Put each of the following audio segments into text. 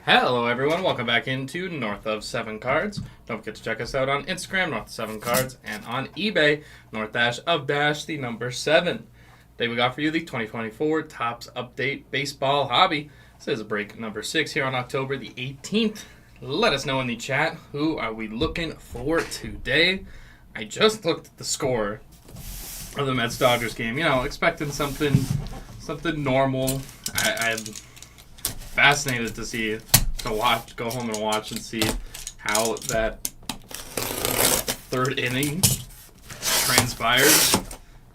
Hello everyone, welcome back into North of 7 Cards. Don't forget to check us out on Instagram, North of 7 Cards, and on eBay, North-of-the number 7. Today we got for you the 2024 Topps Update Baseball Hobby. This is break number 6 here on October the 18th. Let us know in the chat, who are we looking for today? I just looked at the score of the Mets-Dodgers game, expecting something normal. I'm fascinated to go home and watch and see how that third inning transpires.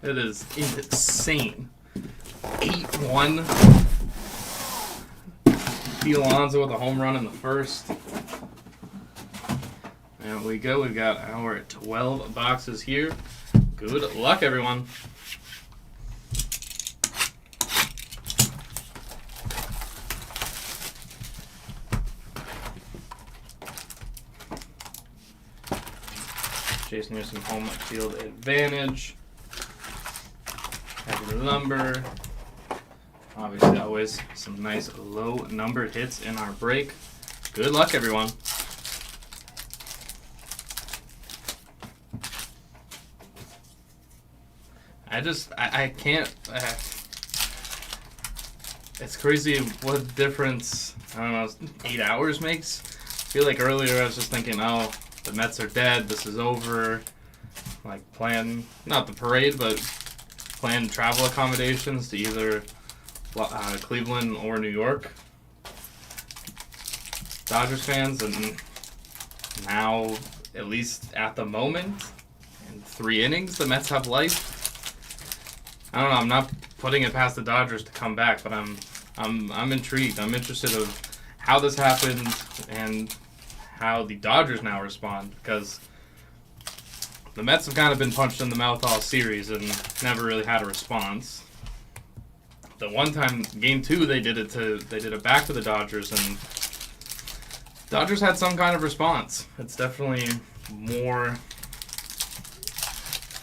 It is insane. 8-1. Pete Alonso with a home run in the first. There we go. We've got our 12 boxes here. Good luck, everyone. Jason Newsom home field advantage. Heavy number. Obviously, always some nice low number hits in our break. Good luck, everyone. I can't. It's crazy what difference, 8 hours makes. I feel like earlier I was just thinking, oh, the Mets are dead, this is over. Like, plan, not the parade, but plan travel accommodations to either Cleveland or New York. Dodgers fans, and now, at least at the moment, in 3 innings, the Mets have life. I don't know, I'm not putting it past the Dodgers to come back, but I'm intrigued. I'm interested of how this happened and how the Dodgers now respond, because the Mets have kind of been punched in the mouth all series and never really had a response. The one time, game 2, they did it back to the Dodgers, and Dodgers had some kind of response. It's definitely more.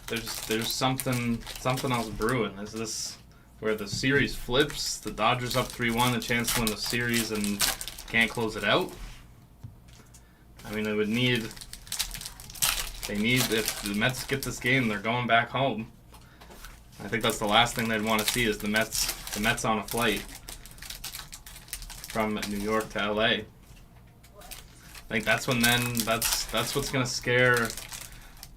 There's something else brewing. Is this where the series flips? The Dodgers up 3-1, a chance to win the series, and can't close it out. I mean, if the Mets get this game, they're going back home. I think that's the last thing they'd want to see is the Mets on a flight from New York to LA. I think that's what's going to scare.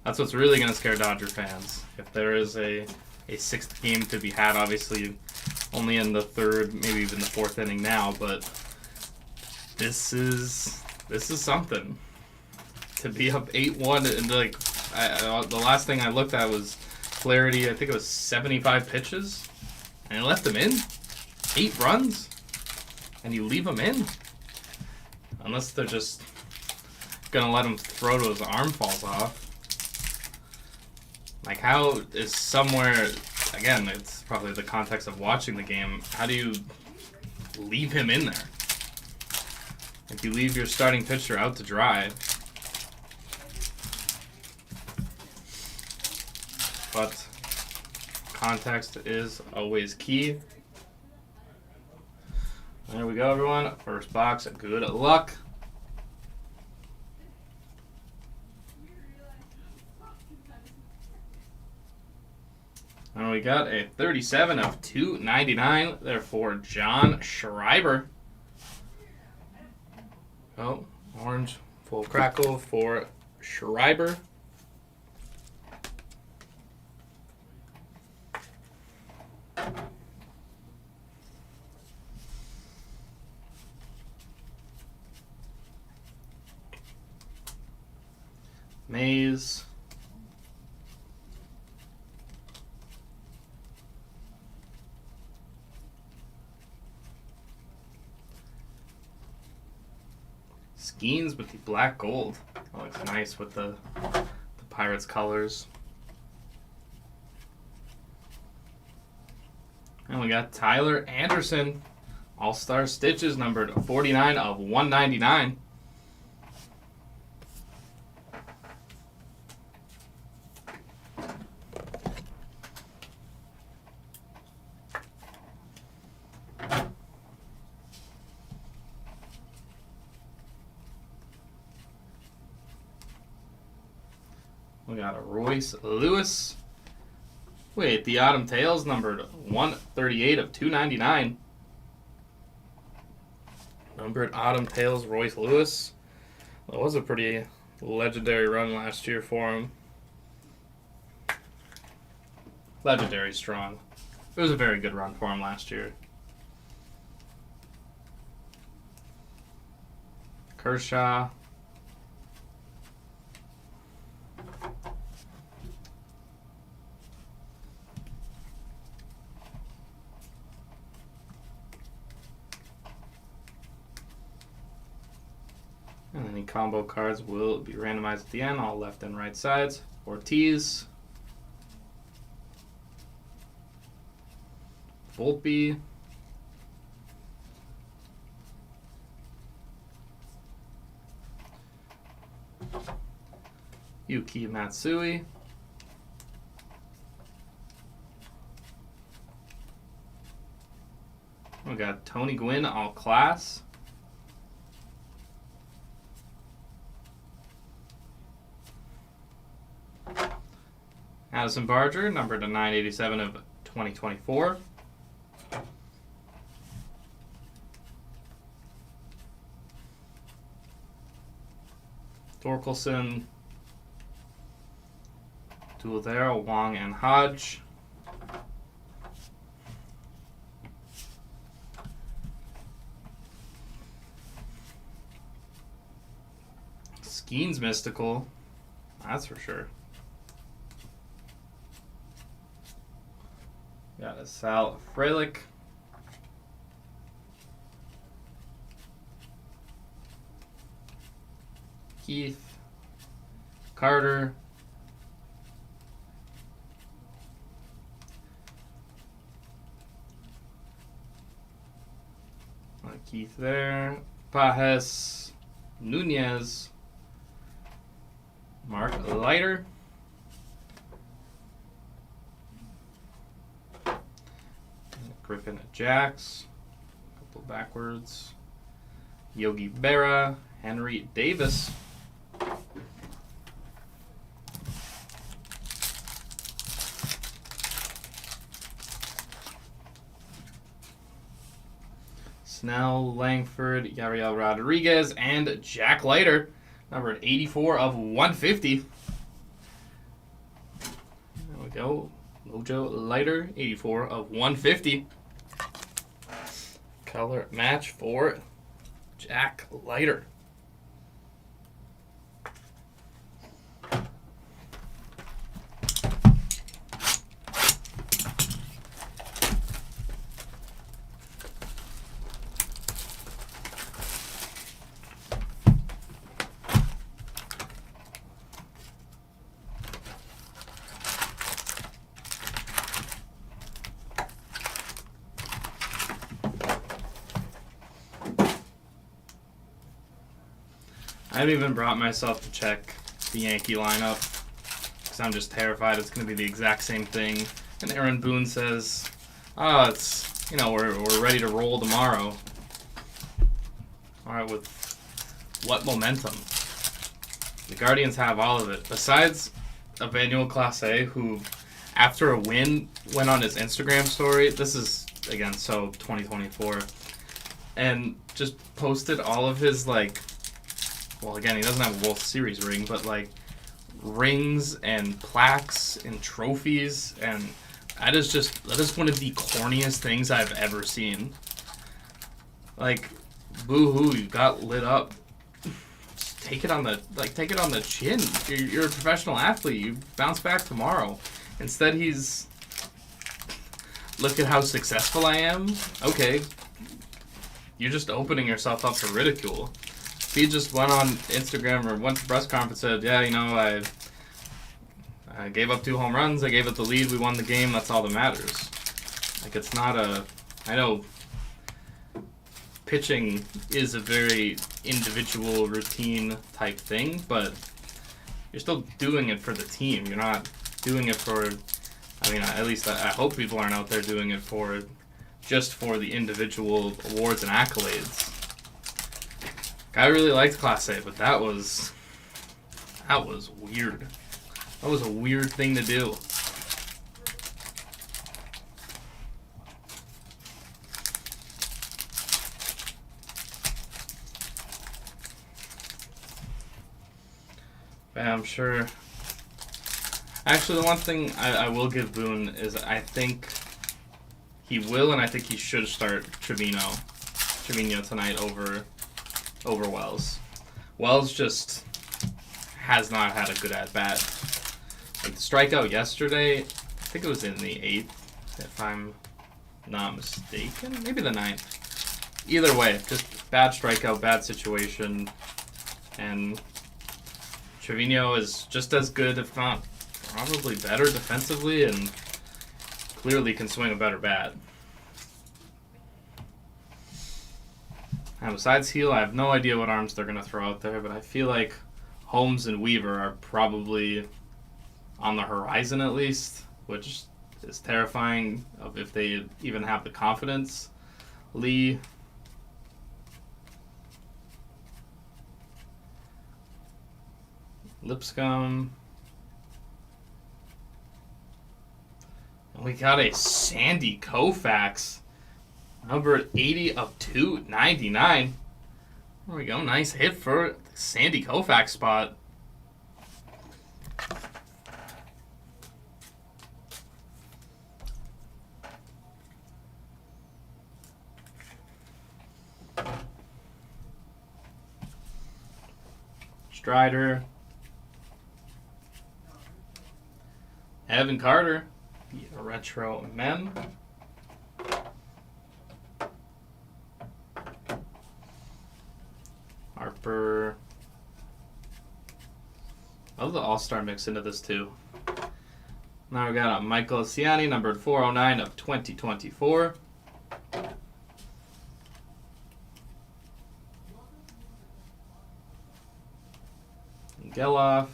That's what's really going to scare Dodger fans. If there is a 6th game to be had, obviously only in the 3rd, maybe even the 4th inning now, but this is something. To be up 8-1 and the last thing I looked at was Flaherty. I think it was 75 pitches, and he left him in 8 runs, and you leave him in unless they're just gonna let him throw till his arm falls off. Like, how is somewhere, again, it's probably the context of watching the game, how do you leave him in there? If you leave your starting pitcher out to dry. But context is always key. There we go, everyone. First box, good luck. And we got a 37 of 299 there for John Schreiber. Oh, orange full crackle for Schreiber. Mays. Skeens with the black gold. That looks nice with the Pirates colors. And we got Tyler Anderson. All-Star Stitches numbered 49 of 199. We got a Royce Lewis. Wait, the Autumn Tales numbered 138 of 299. Numbered Autumn Tales Royce Lewis. That was a pretty legendary run last year for him. Legendary strong. It was a very good run for him last year. Kershaw. And any combo cards will be randomized at the end, all left and right sides. Ortiz. Volpe. Yuki Matsui. We got Tony Gwynn, all class. Addison Barger, numbered to 987 of 2024. Torkelson, Dualdero, Wong, and Hodge. Skeens Mystical, that's for sure. Got a Sal Frelick. Keith. Carter. Keith there. Pajes. Nunez. Mark Leiter. Griffin Jax. Couple backwards. Yogi Berra. Henry Davis. Snell, Langford, Yariel Rodriguez, and Jack Leiter, numbered 84 of 150. There we go. Mojo Leiter, 84 of 150. Color match for Jack Leiter. I haven't even brought myself to check the Yankee lineup because I'm just terrified it's going to be the exact same thing. And Aaron Boone says, "Oh, it's we're ready to roll tomorrow." All right, with what momentum? The Guardians have all of it. Besides Emmanuel Clase, who after a win went on his Instagram story. This is again so 2024, and just posted all of his well, again, he doesn't have a World Series ring, but rings and plaques and trophies, and that is one of the corniest things I've ever seen. Boo-hoo, you got lit up. Just take it on the chin. You're a professional athlete. You bounce back tomorrow. Instead, he's, look at how successful I am. Okay, you're just opening yourself up for ridicule. He just went on Instagram or went to press conference and said, yeah, I gave up 2 home runs. I gave up the lead. We won the game. That's all that matters. It's not I know pitching is a very individual routine type thing, but you're still doing it for the team. You're not doing it for, at least I hope people aren't out there doing it just for the individual awards and accolades. I really liked Clase, but that was weird. That was a weird thing to do. But I'm sure. Actually, the one thing I will give Boone is I think he will, and I think he should start Trevino tonight over Wells. Wells just has not had a good at bat. Like the strikeout yesterday, I think it was in the 8th, if I'm not mistaken. Maybe the 9th. Either way, just bad strikeout, bad situation, and Trevino is just as good, if not probably better defensively, and clearly can swing a better bat. And besides Heel, I have no idea what arms they're going to throw out there, but I feel like Holmes and Weaver are probably on the horizon at least, which is terrifying if they even have the confidence. Lee. Lipscomb. And we got a Sandy Koufax. Number 80 of 299. There we go. Nice hit for the Sandy Koufax spot. Strider. Evan Carter. The retro mem. Harper. I love the all-star mix into this too. Now we got a Michael Ciani, numbered 409 of 2024. Geloff.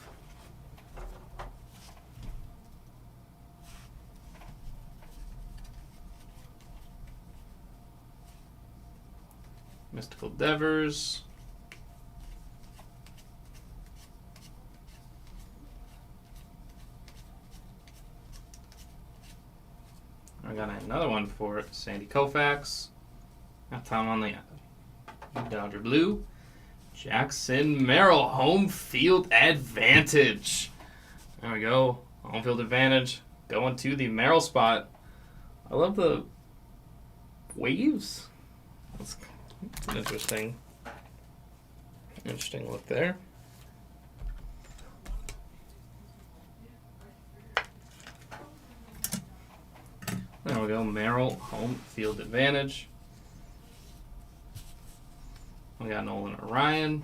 Mystical Devers. I got another one for Sandy Koufax. Got Tom on the Dodger Blue. Jackson Merrill, home field advantage. There we go. Home field advantage. Going to the Merrill spot. I love the waves. That's an interesting look there. There we go. Merrill, home field advantage. We got Nolan Ryan.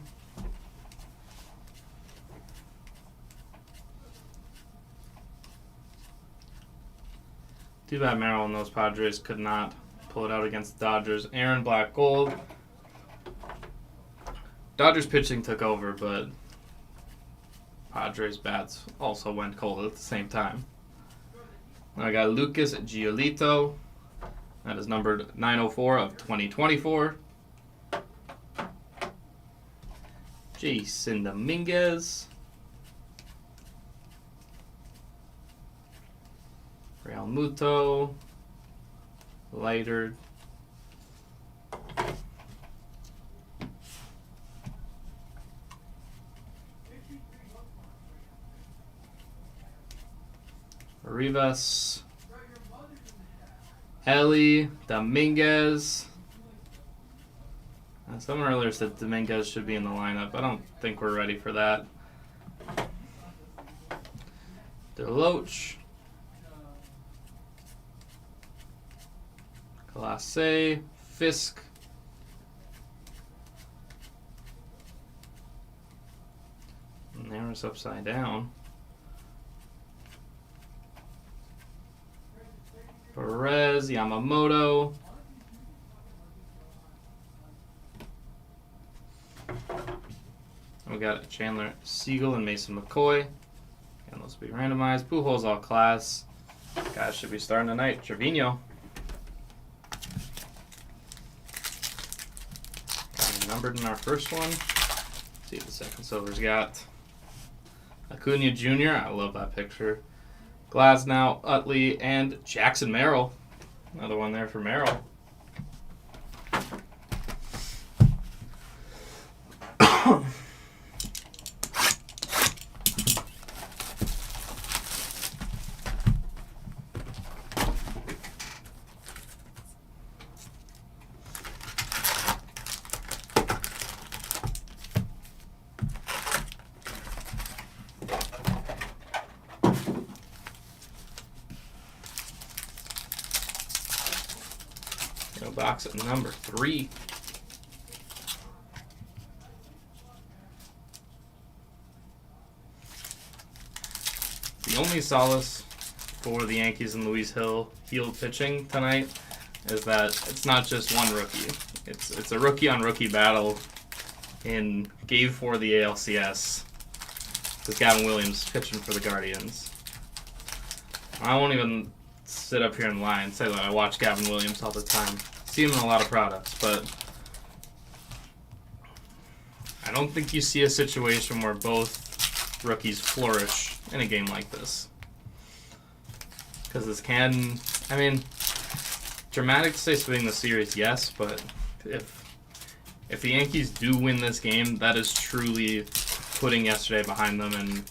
Too bad Merrill and those Padres could not pull it out against the Dodgers. Aaron Black Gold. Dodgers pitching took over, but Padres bats also went cold at the same time. I got Lucas Giolito. That is numbered 904 of 2024. Jason Dominguez. Real Muto. Leiter. Rivas. Ellie. Dominguez. Someone earlier said Dominguez should be in the lineup. I don't think we're ready for that. Deloach. Classe. Fisk. And there's upside down. Perez. Yamamoto. We got Chandler Siegel and Mason McCoy. And those will be randomized. Pujols all class. Guys should be starting tonight. Trevino. Got him numbered in our first one. Let's see what the second silver's got. Acuna Jr., I love that picture. Glasnow, Utley, and Jackson Merrill. Another one there for Merrill. Box at number 3. The only solace for the Yankees and Luis Hill field pitching tonight is that it's not just one rookie. It's a rookie-on-rookie battle in Game 4 of the ALCS with Gavin Williams pitching for the Guardians. I won't even sit up here and lie and say that I watch Gavin Williams all the time. See him in a lot of products, but I don't think you see a situation where both rookies flourish in a game like this. Because this can, I mean, dramatic to say swing the series, yes, but if the Yankees do win this game, that is truly putting yesterday behind them, and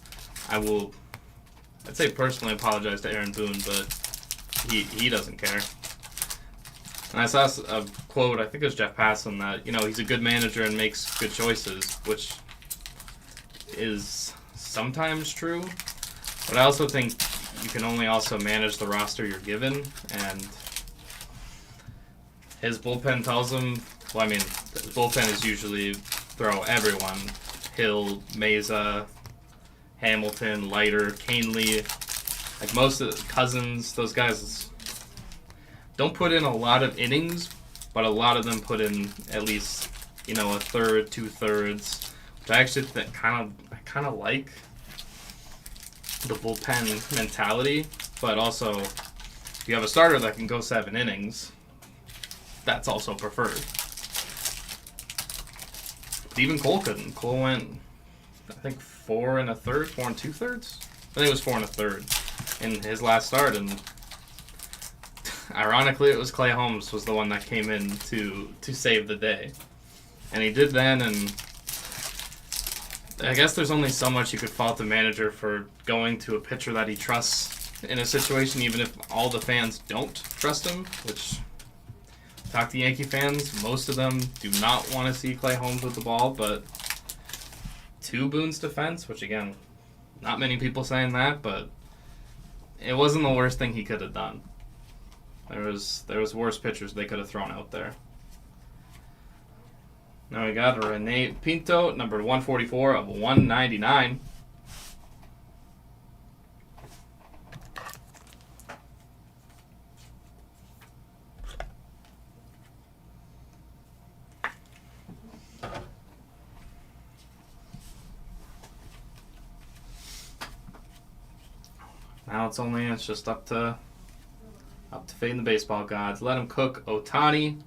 I'd say personally apologize to Aaron Boone, but he doesn't care. And I saw a quote, I think it was Jeff Passan, that, he's a good manager and makes good choices, which is sometimes true. But I also think you can only also manage the roster you're given, and his bullpen tells him, his bullpen is usually throw everyone. Hill, Meza, Hamilton, Leiter, Canely, like most of the Cousins, those guys don't put in a lot of innings, but a lot of them put in at least, a third, 2/3, which I actually kind of like the bullpen mentality. But also, if you have a starter that can go 7 innings, that's also preferred. But even Cole couldn't. Cole went, I think, 4 1/3, 4 2/3. I think it was 4 1/3 in his last start, and ironically, it was Clay Holmes was the one that came in to save the day. And he did then, and I guess there's only so much you could fault the manager for going to a pitcher that he trusts in a situation, even if all the fans don't trust him, which, talk to Yankee fans, most of them do not want to see Clay Holmes with the ball, but to Boone's defense, which again, not many people saying that, but it wasn't the worst thing he could have done. There was worse pitchers they could have thrown out there. Now we got Rene Pinto, number 144 of 199. Now it's just up to fading the baseball gods. Let him cook. Ohtani.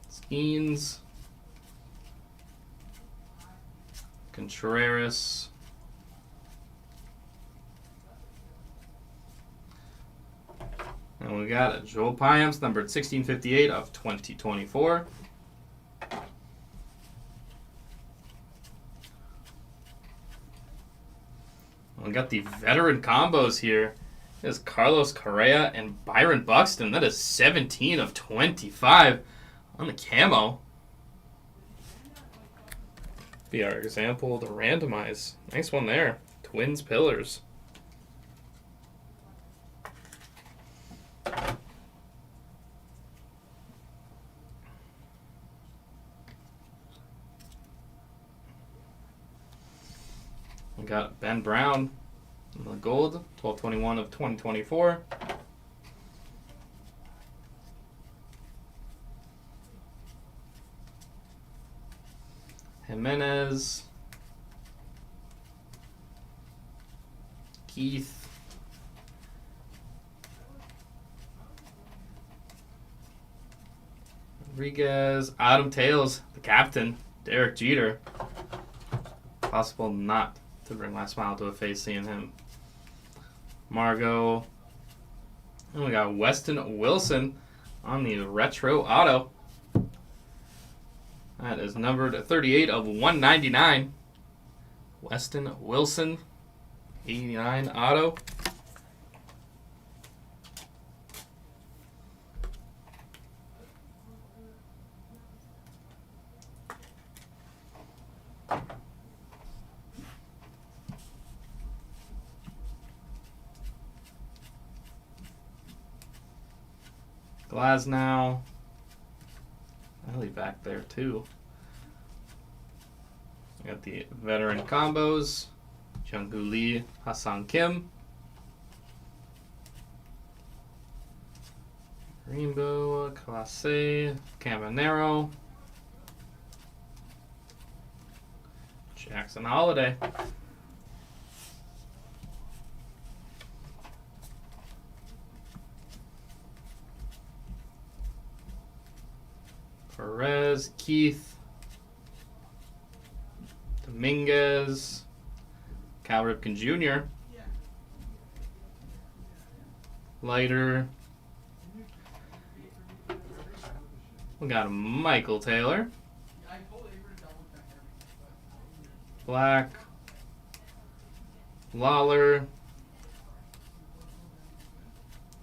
Skeens. Contreras. And we got it. Joel Payamps, numbered 1658 of 2024. We got the veteran combos here. There's Carlos Correa and Byron Buxton. That is 17 of 25 on the camo. Be our example to randomize. Nice one there. Twins pillars. We got Ben Brown in the gold, 1221 of 2024. Jimenez. Keith. Rodriguez, Adam Tails, the captain, Derek Jeter. Possible not to bring my smile to a face seeing him. Margot. And we got Weston Wilson on the retro auto. That is numbered 38 of 199. Weston Wilson, 89 auto. Glasnow. Really back there too. We got the veteran combos. Jung-Hoo Lee, Hassan Kim. Rainbow, Clase, Caminero. Jackson Holiday. Perez, Keith, Dominguez, Cal Ripken Jr., Leiter. We got a Michael Taylor, Black, Lawler,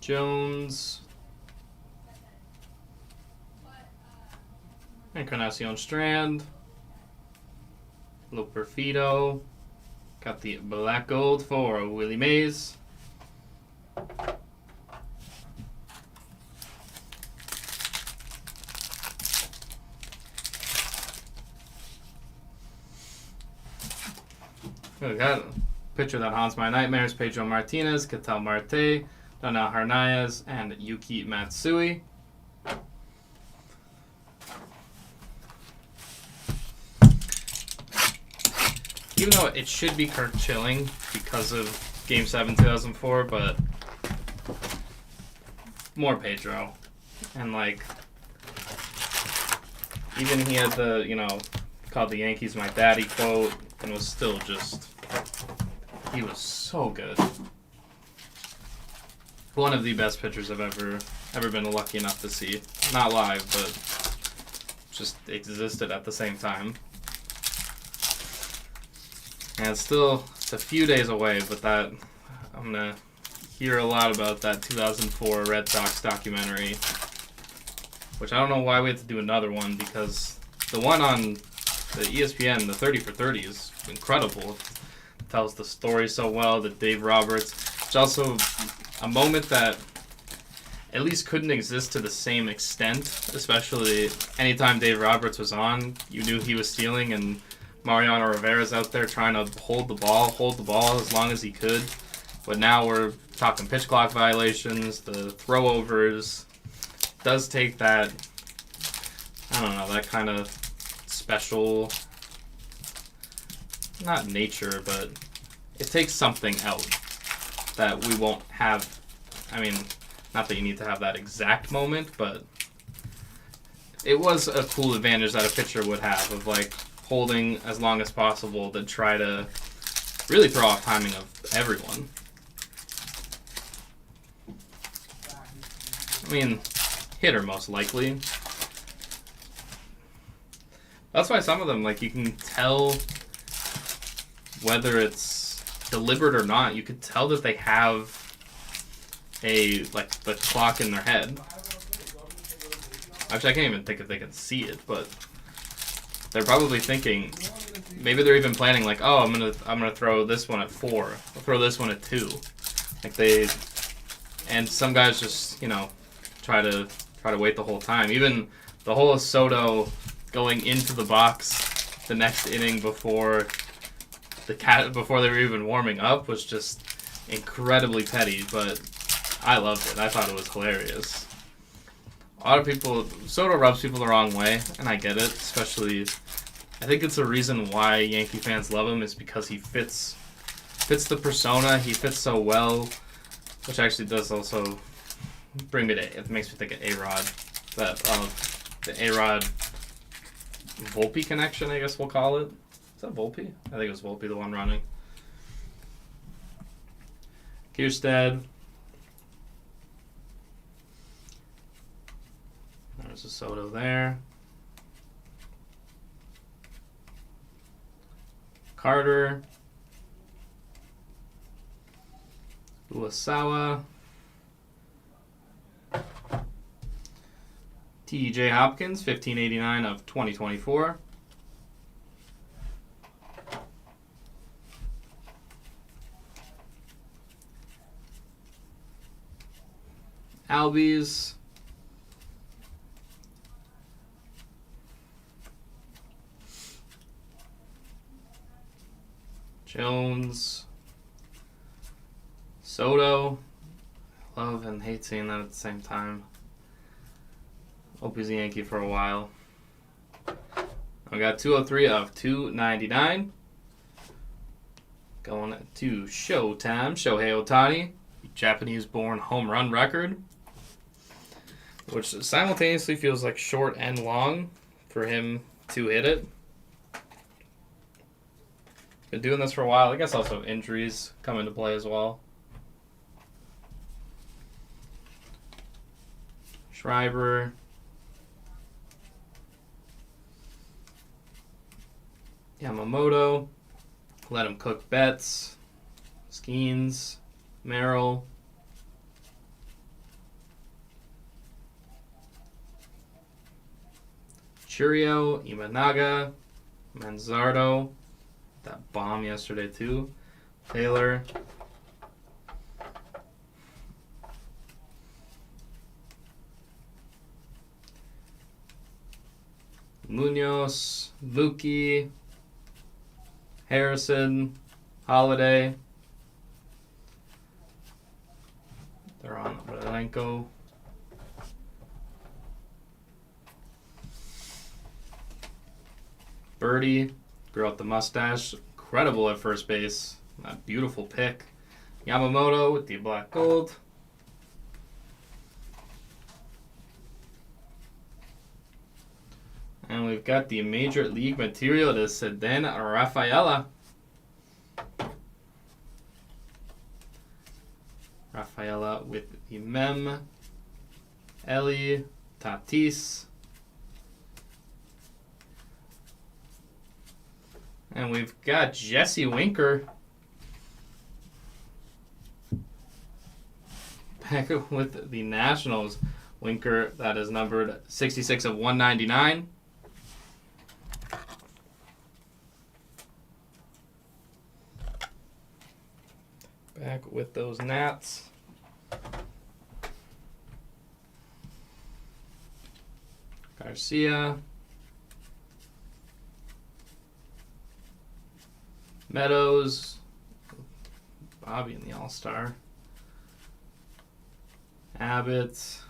Jones, Encarnacion Strand, Loperfido, got the black gold for Willie Mays. We got a pitcher that haunts my nightmares: Pedro Martinez, Ketel Marte, Donnell Harnaez, and Yuki Matsui. Even though it should be Kirk Chilling because of Game 7 2004, but more Pedro. And like, even he had the, called the Yankees my daddy quote, and was still just, he was so good. One of the best pitchers I've ever been lucky enough to see. Not live, but just existed at the same time. And it's a few days away, but that I'm going to hear a lot about that 2004 Red Sox documentary, which I don't know why we have to do another one, because the one on the ESPN, the 30 for 30, is incredible. It tells the story so well, that Dave Roberts. It's also a moment that at least couldn't exist to the same extent, especially anytime Dave Roberts was on, you knew he was stealing, and Mariano Rivera's out there trying to hold the ball as long as he could. But now we're talking pitch clock violations, the throwovers. It does take that, that kind of special, not nature, but it takes something out that we won't have. Not that you need to have that exact moment, but it was a cool advantage that a pitcher would have of holding as long as possible to try to really throw off timing of everyone. Hitter most likely. That's why some of them, you can tell whether it's deliberate or not. You could tell that they have the clock in their head. Actually, I can't even think if they can see it, but they're probably thinking, maybe they're even planning I'm gonna throw this one at 4. I'll throw this one at 2. And some guys just try to wait the whole time. Even the whole Soto going into the box the next inning before they were even warming up was just incredibly petty, but I loved it. I thought it was hilarious. A lot of people, Soto rubs people the wrong way, and I get it, especially, I think it's the reason why Yankee fans love him is because he fits the persona, he fits so well, which actually does also it makes me think of A-Rod, that the A-Rod Volpe connection, I guess we'll call it. Is that Volpe? I think it was Volpe, the one running. Kierstead. There's a Soto there. Carter. Uwasawa. T.J. Hopkins, 1589 of 2024. Albies. Jones. Soto. Love and hate seeing that at the same time. Hope he's a Yankee for a while. We got 203 of 299. Going to Showtime. Shohei Ohtani. Japanese-born home run record. Which simultaneously feels like short and long for him to hit it. Been doing this for a while. I guess also injuries come into play as well. Schreiber. Yamamoto. Let him cook Betts. Skeens. Merrill. Churio. Imanaga. Manzardo. That bomb yesterday too. Taylor. Munoz. Vuki. Harrison. Holiday. They're on Valenko. Birdie. Grew out the mustache. Incredible at first base. That beautiful pick. Yamamoto with the black gold. And we've got the Major League material to Ceden Rafaela. Rafaela with the Mem. Ellie. Tatis. And we've got Jesse Winker back with the Nationals. Winker, that is numbered 66 of 199. Back with those Nats. Garcia. Meadows. Bobby in the All-Star. Abbott.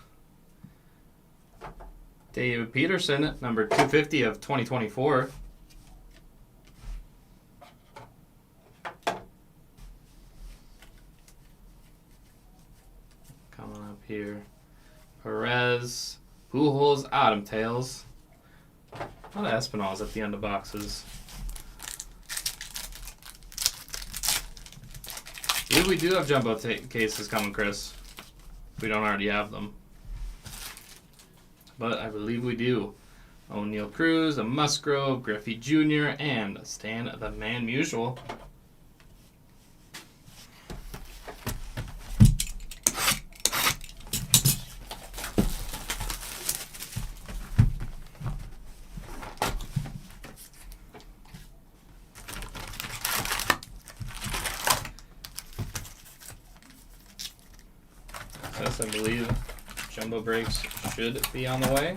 David Peterson at number 250 of 2024. Coming up here. Perez. Pujols, Autumn Tails. A lot of Espinals at the end of boxes. I believe we do have jumbo cases coming, Chris. We don't already have them. But I believe we do. O'Neal Cruz, a Musgrove, Griffey Jr., and Stan the Man Musial. I believe jumbo breaks should be on the way.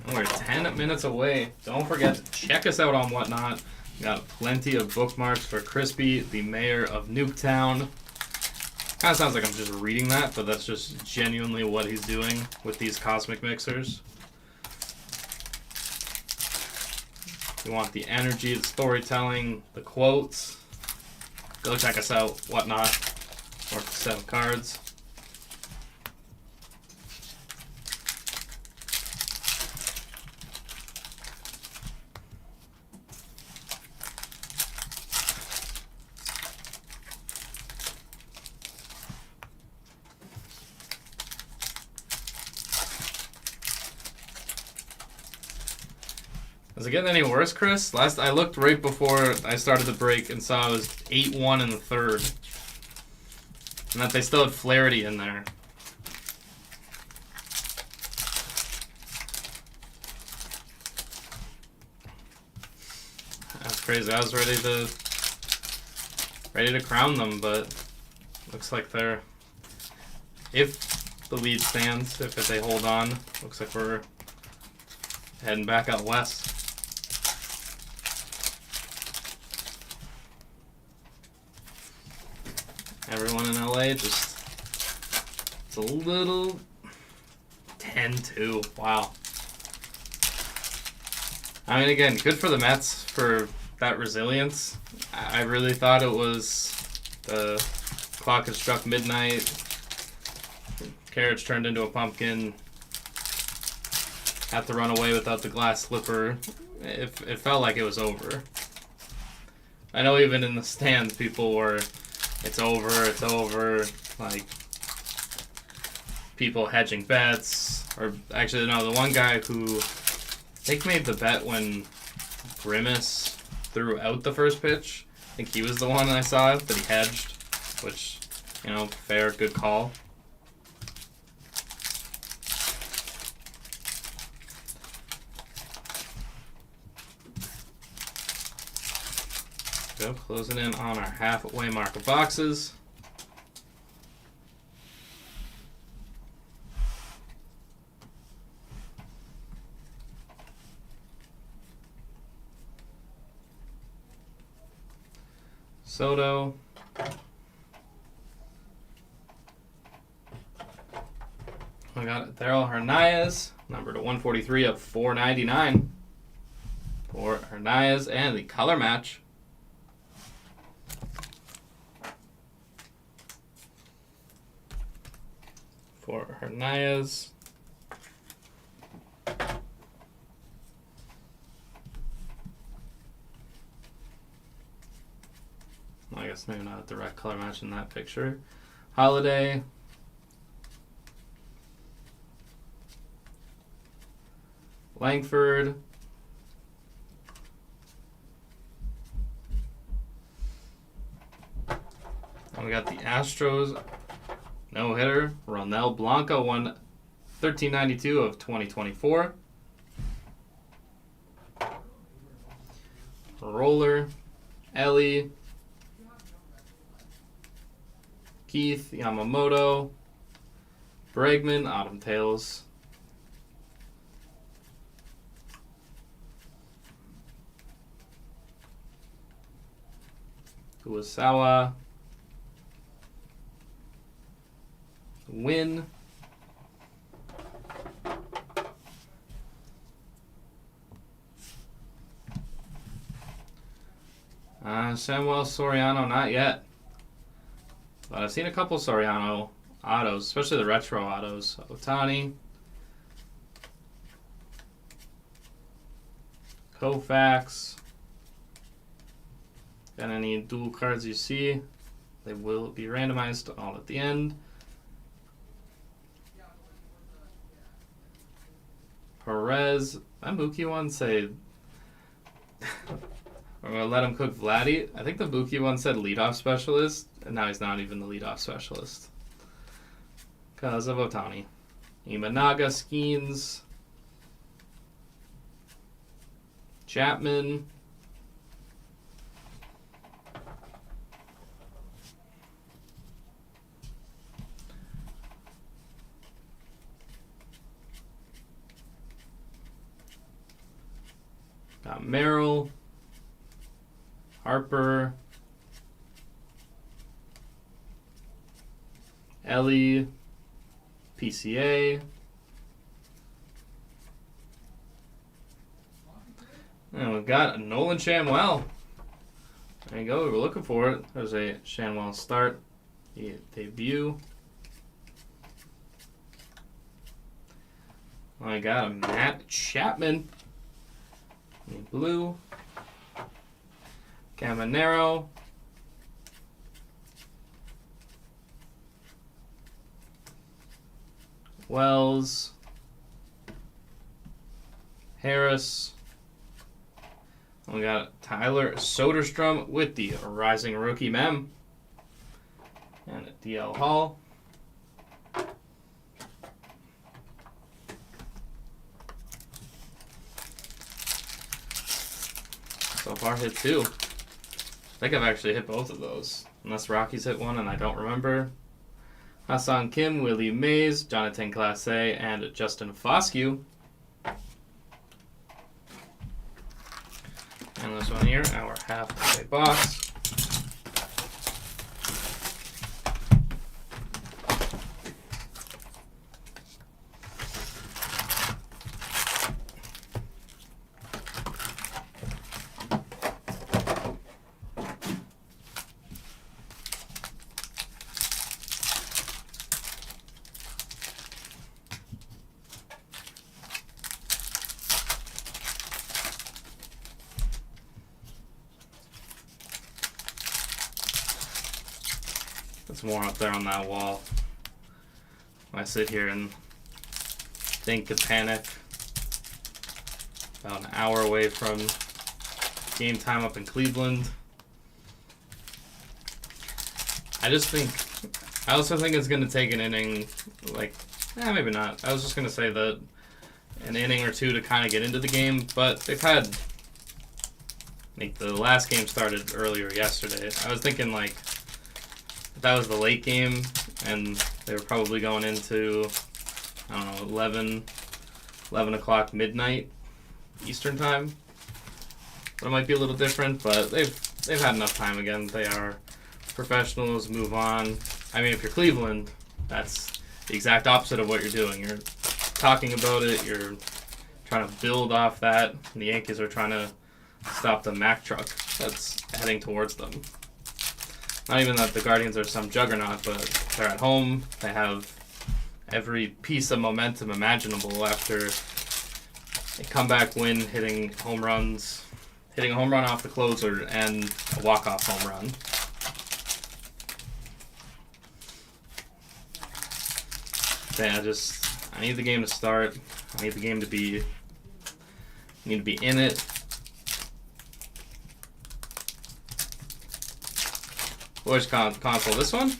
And we're 10 minutes away. Don't forget to check us out on Whatnot. We got plenty of bookmarks for Crispy, the mayor of Nuketown. Kind of sounds like I'm just reading that, but that's just genuinely what he's doing with these cosmic mixers. You want the energy, the storytelling, the quotes. Go check us out, Whatnot, or 7 cards. Is it getting any worse, Chris? Last I looked right before I started the break and saw it was 8-1 in the third. And that they still had Flaherty in there. That's crazy. I was ready to crown them, but looks like they're, if the lead stands, if they hold on, looks like we're heading back out west. Everyone in LA just, it's a little 10-2. Wow. I mean, again, good for the Mets for that resilience. I really thought it was the clock had struck midnight. Carriage turned into a pumpkin. Had to run away without the glass slipper. It felt like it was over. I know even in the stands, people were, it's over. Like, people hedging bets. Or actually, no, the one guy who, I think made the bet when Grimace threw out the first pitch. I think he was the one I saw that he hedged, which, you know, fair, good call. Go, closing in on our halfway mark of boxes. Soto. We got Darryl Hernandez, number to 143 of 499 for Hernandez, and the color match. For Hernandez. Well, I guess maybe not a direct color match in that picture. Holiday. Langford. And we got the Astros no-hitter, Ronel Blanco, won 1392 of 2024. Roller, Ellie, Keith, Yamamoto, Bregman, Autumn Tales, Kuwasawa, Win, Samuel Soriano, not yet. But I've seen a couple Soriano autos, especially the retro autos. Otani, Koufax. Got any dual cards you see? They will be randomized all at the end. Perez. That Mookie one say we're going to let him cook Vladdy. I think the Buki one said leadoff specialist, and now he's not even the leadoff specialist. Because of Otani. Imanaga, Skeens. Chapman. Got Merrill. Harper, Ellie, PCA, and we've got a Nolan Schanuel. There you go, we were looking for it. There's a Schanuel start, the debut. I got a Matt Chapman in blue. Caminero. Wells. Harris. We got Tyler Soderstrom with the Rising Rookie Mem. And a DL Hall. So far hit 2. I think I've actually hit both of those. Unless Rockies hit one and I don't remember. Hassan Kim, Willie Mays, Jonathan Clase, and Justin Foscue. And this one here, our half-day box. There's more up there on that wall. I sit here and think and panic. About an hour away from game time up in Cleveland. I also think it's going to take an inning, maybe not. I was just going to say that an inning or two to kind of get into the game, but they've had, the last game started earlier yesterday. I was thinking, that was the late game, and they were probably going into, 11 o'clock midnight Eastern time. So it might be a little different, but they've had enough time again. They are professionals, move on. I mean, if you're Cleveland, that's the exact opposite of what you're doing. You're talking about it, you're trying to build off that, and the Yankees are trying to stop the Mack truck that's heading towards them. Not even that the Guardians are some juggernaut, but they're at home. They have every piece of momentum imaginable after a comeback win, hitting a home run off the closer and a walk-off home run. Yeah, I need the game to start. I need the game to be in it. Which console? This one?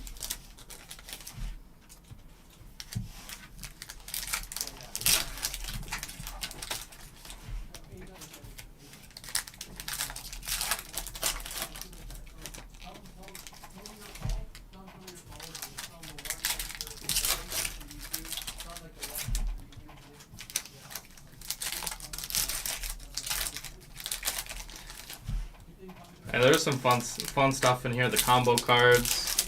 And there's some fun stuff in here. The combo cards.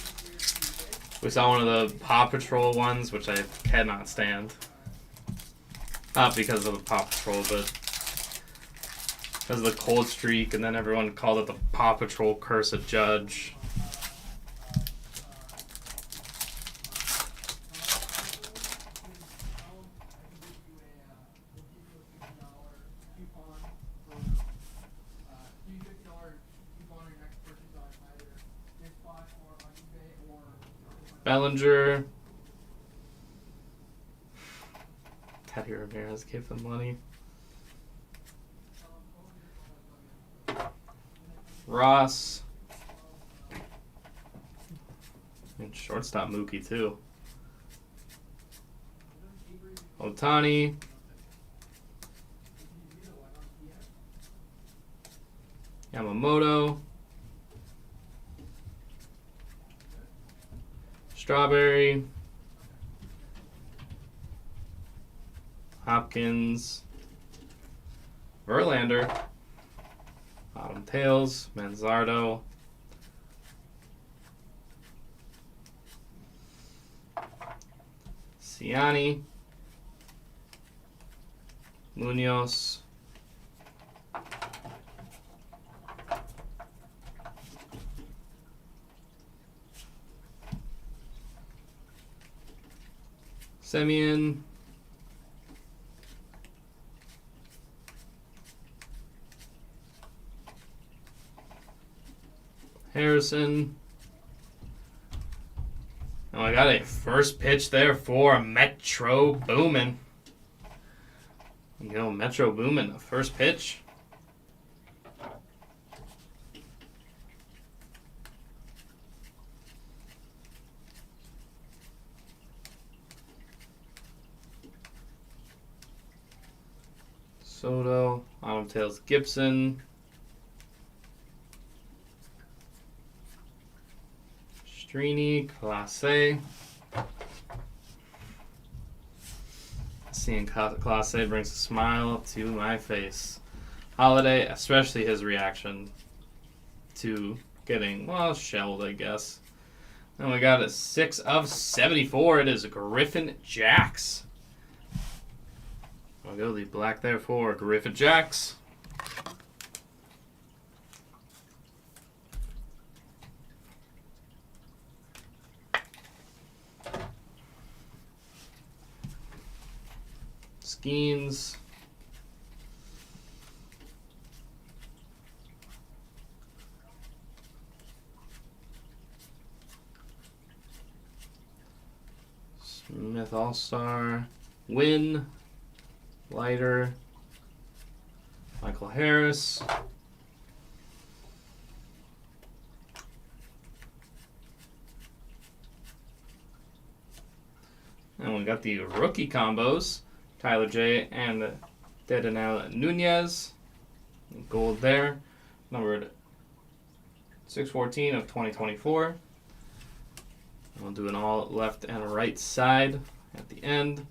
We saw one of the Paw Patrol ones, which I cannot stand. Not because of the Paw Patrol, but because of the cold streak, and then everyone called it the Paw Patrol Curse of Judge. Bellinger. Teddy Ramirez gave them money. Ross. And shortstop Mookie, too. Ohtani. Yamamoto. Strawberry, Hopkins, Verlander, Autumn Tails, Manzardo, Ciani, Munoz, Semien, Harrison. Oh, I got a first pitch there for Metro Boomin. Metro Boomin, the first pitch. Soto, Autumn Tales Gibson, Strini, Clase. Seeing Clase brings a smile to my face. Holiday, especially his reaction to getting, well, shelled, I guess. And we got a 6 of 74. It is Griffin Jax. I'll go the black there for Griffin Jax. Skeens. Smith All-Star. Win. Lighter. Michael Harris. And we got the rookie combos. Tyler J. and Dedanel Nunez. Gold there. Numbered 614 of 2024. We'll do an all left and right side at the end.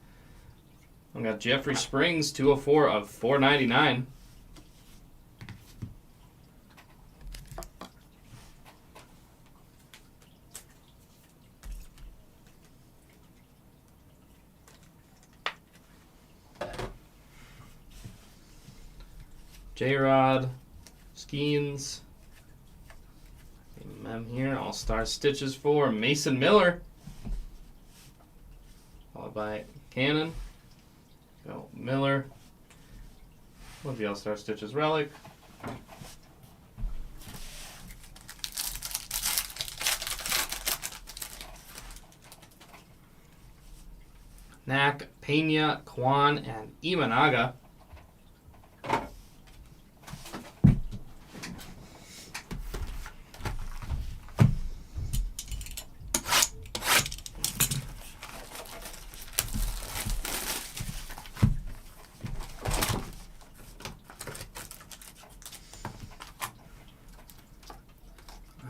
We got Jeffrey Springs, 204 of 499. J-Rod, Skeens. Mem here, All-Star Stitches for Mason Miller. Followed by Cannon. Go Miller. With the All-Star Stitches relic. Knack, Pena, Kwan, and Imanaga.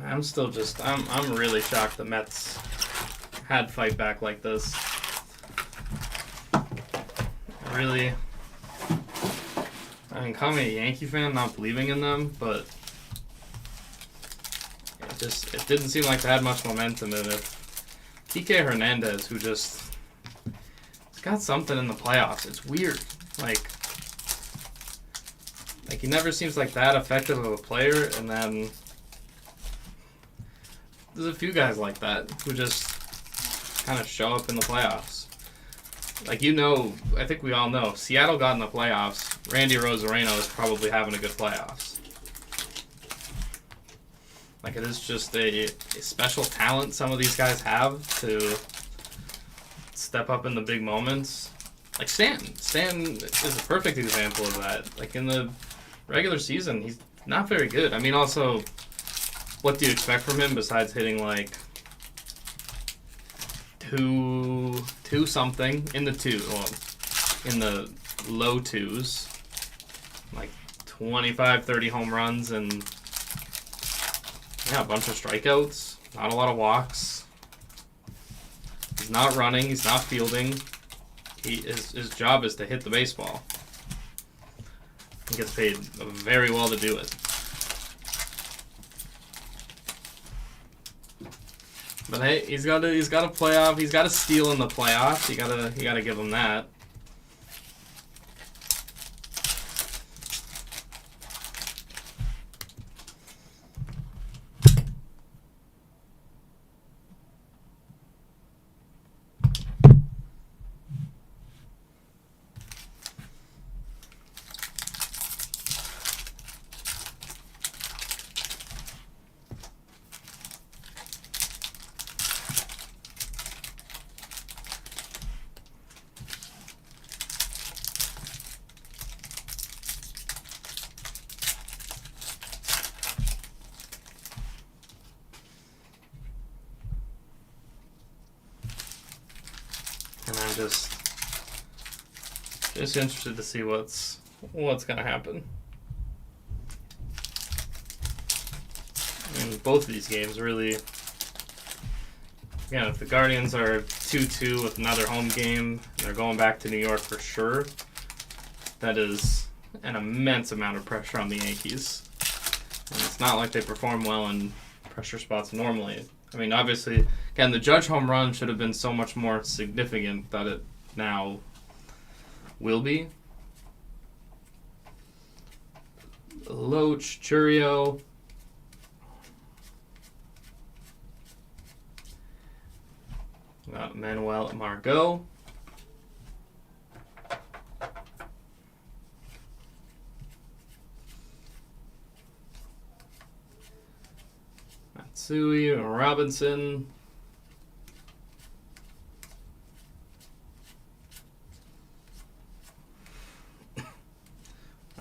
I'm still just, I'm really shocked the Mets had fight back like this. Really, I mean, call me a Yankee fan, not believing in them, but it didn't seem like they had much momentum in it. Kike Hernandez, who just, he's got something in the playoffs. It's weird. Like he never seems like that effective of a player, and then there's a few guys like that who just kind of show up in the playoffs. Like, I think we all know, Seattle got in the playoffs. Randy Rosareno is probably having a good playoffs. Like, it is just a special talent some of these guys have to step up in the big moments. Like Stanton. Stanton is a perfect example of that. Like, in the regular season, he's not very good. I mean, also, what do you expect from him besides hitting, like, two something in the low twos, like 25, 30 home runs and a bunch of strikeouts, not a lot of walks. He's not running, he's not fielding. His job is to hit the baseball. He gets paid very well to do it. But hey, he's got a playoff. He's got a steal in the playoffs. You gotta give him that. And I'm just interested to see what's what's going to happen. I mean, both of these games really... Again, if the Guardians are 2-2 with another home game, and they're going back to New York for sure, that is an immense amount of pressure on the Yankees. And it's not like they perform well in pressure spots normally. I mean, obviously, again, the Judge home run should have been so much more significant that it now will be. Loach, Churio. Got Manuel Margot. Matsui, Robinson.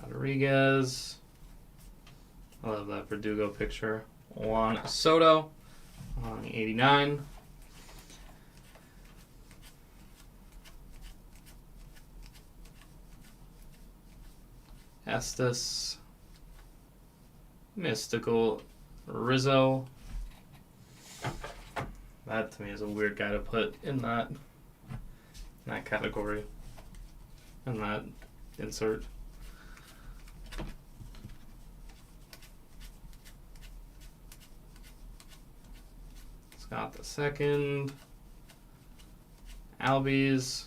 Rodriguez. I love that Verdugo picture. Juan Soto on 89. Estes. Mystical Rizzo. That to me is a weird guy to put in that category. In that insert. Scott the second. Albies.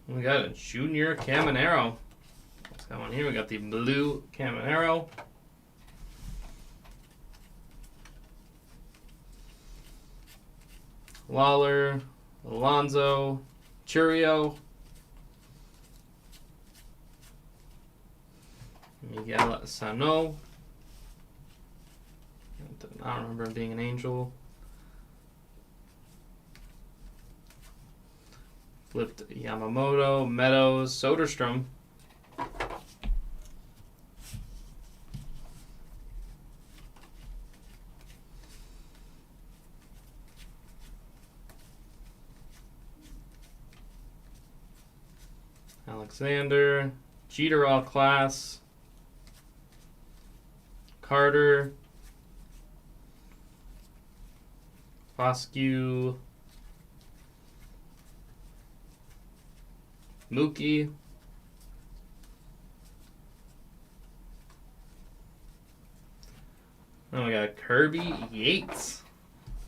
We got a Junior Caminero. What's going on here? We got the blue Caminero. Lawler, Alonso, Churio, Miguel Sano. I don't remember him being an Angel. Flipped Yamamoto, Meadows, Soderstrom. Alexander, Jeter all class. Carter, Foscue, Mookie, then we got Kirby Yates.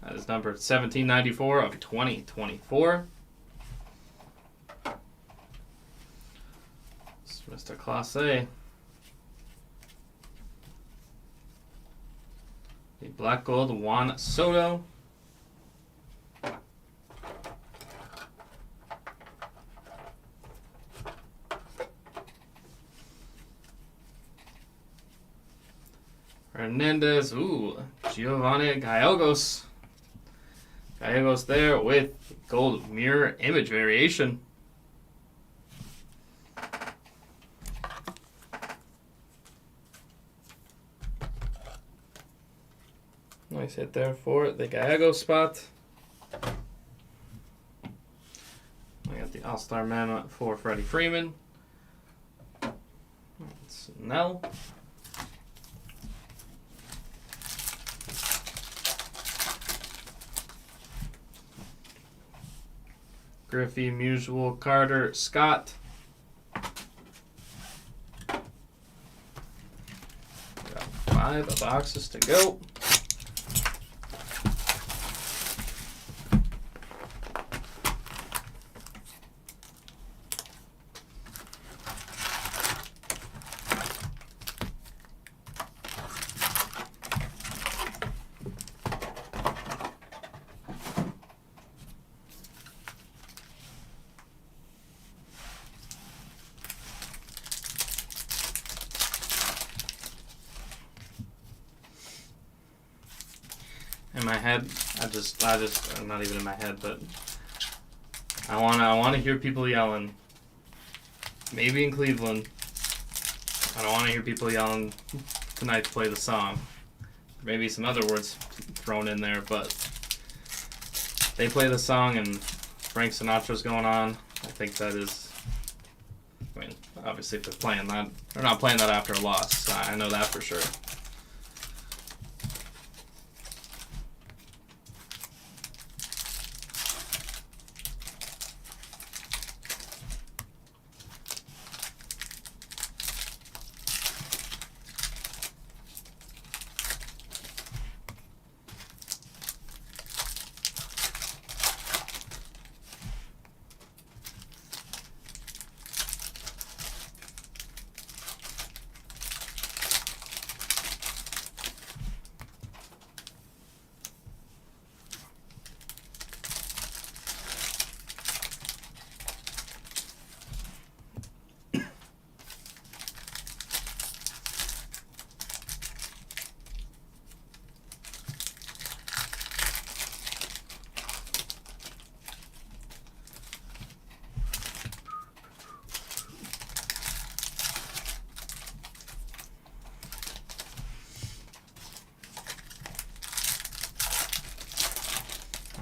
That is number 1794 of 2024. It's Mr. Class A. The black gold Juan Soto. Hernandez, Giovanni Gallegos. Gallegos there with gold mirror image variation. Nice hit there for the Gallegos spot. We got the All-Star Man for Freddie Freeman. It's Nell. Griffey, Musial, Carter, Scott. Got 5 boxes to go. In my head, I'm not even in my head, but I wanna hear people yelling. Maybe in Cleveland, I don't want to hear people yelling tonight to play the song. Maybe some other words thrown in there, but they play the song and Frank Sinatra's going on. I think that is. I mean, obviously, if they're playing that, they're not playing that after a loss. I know that for sure.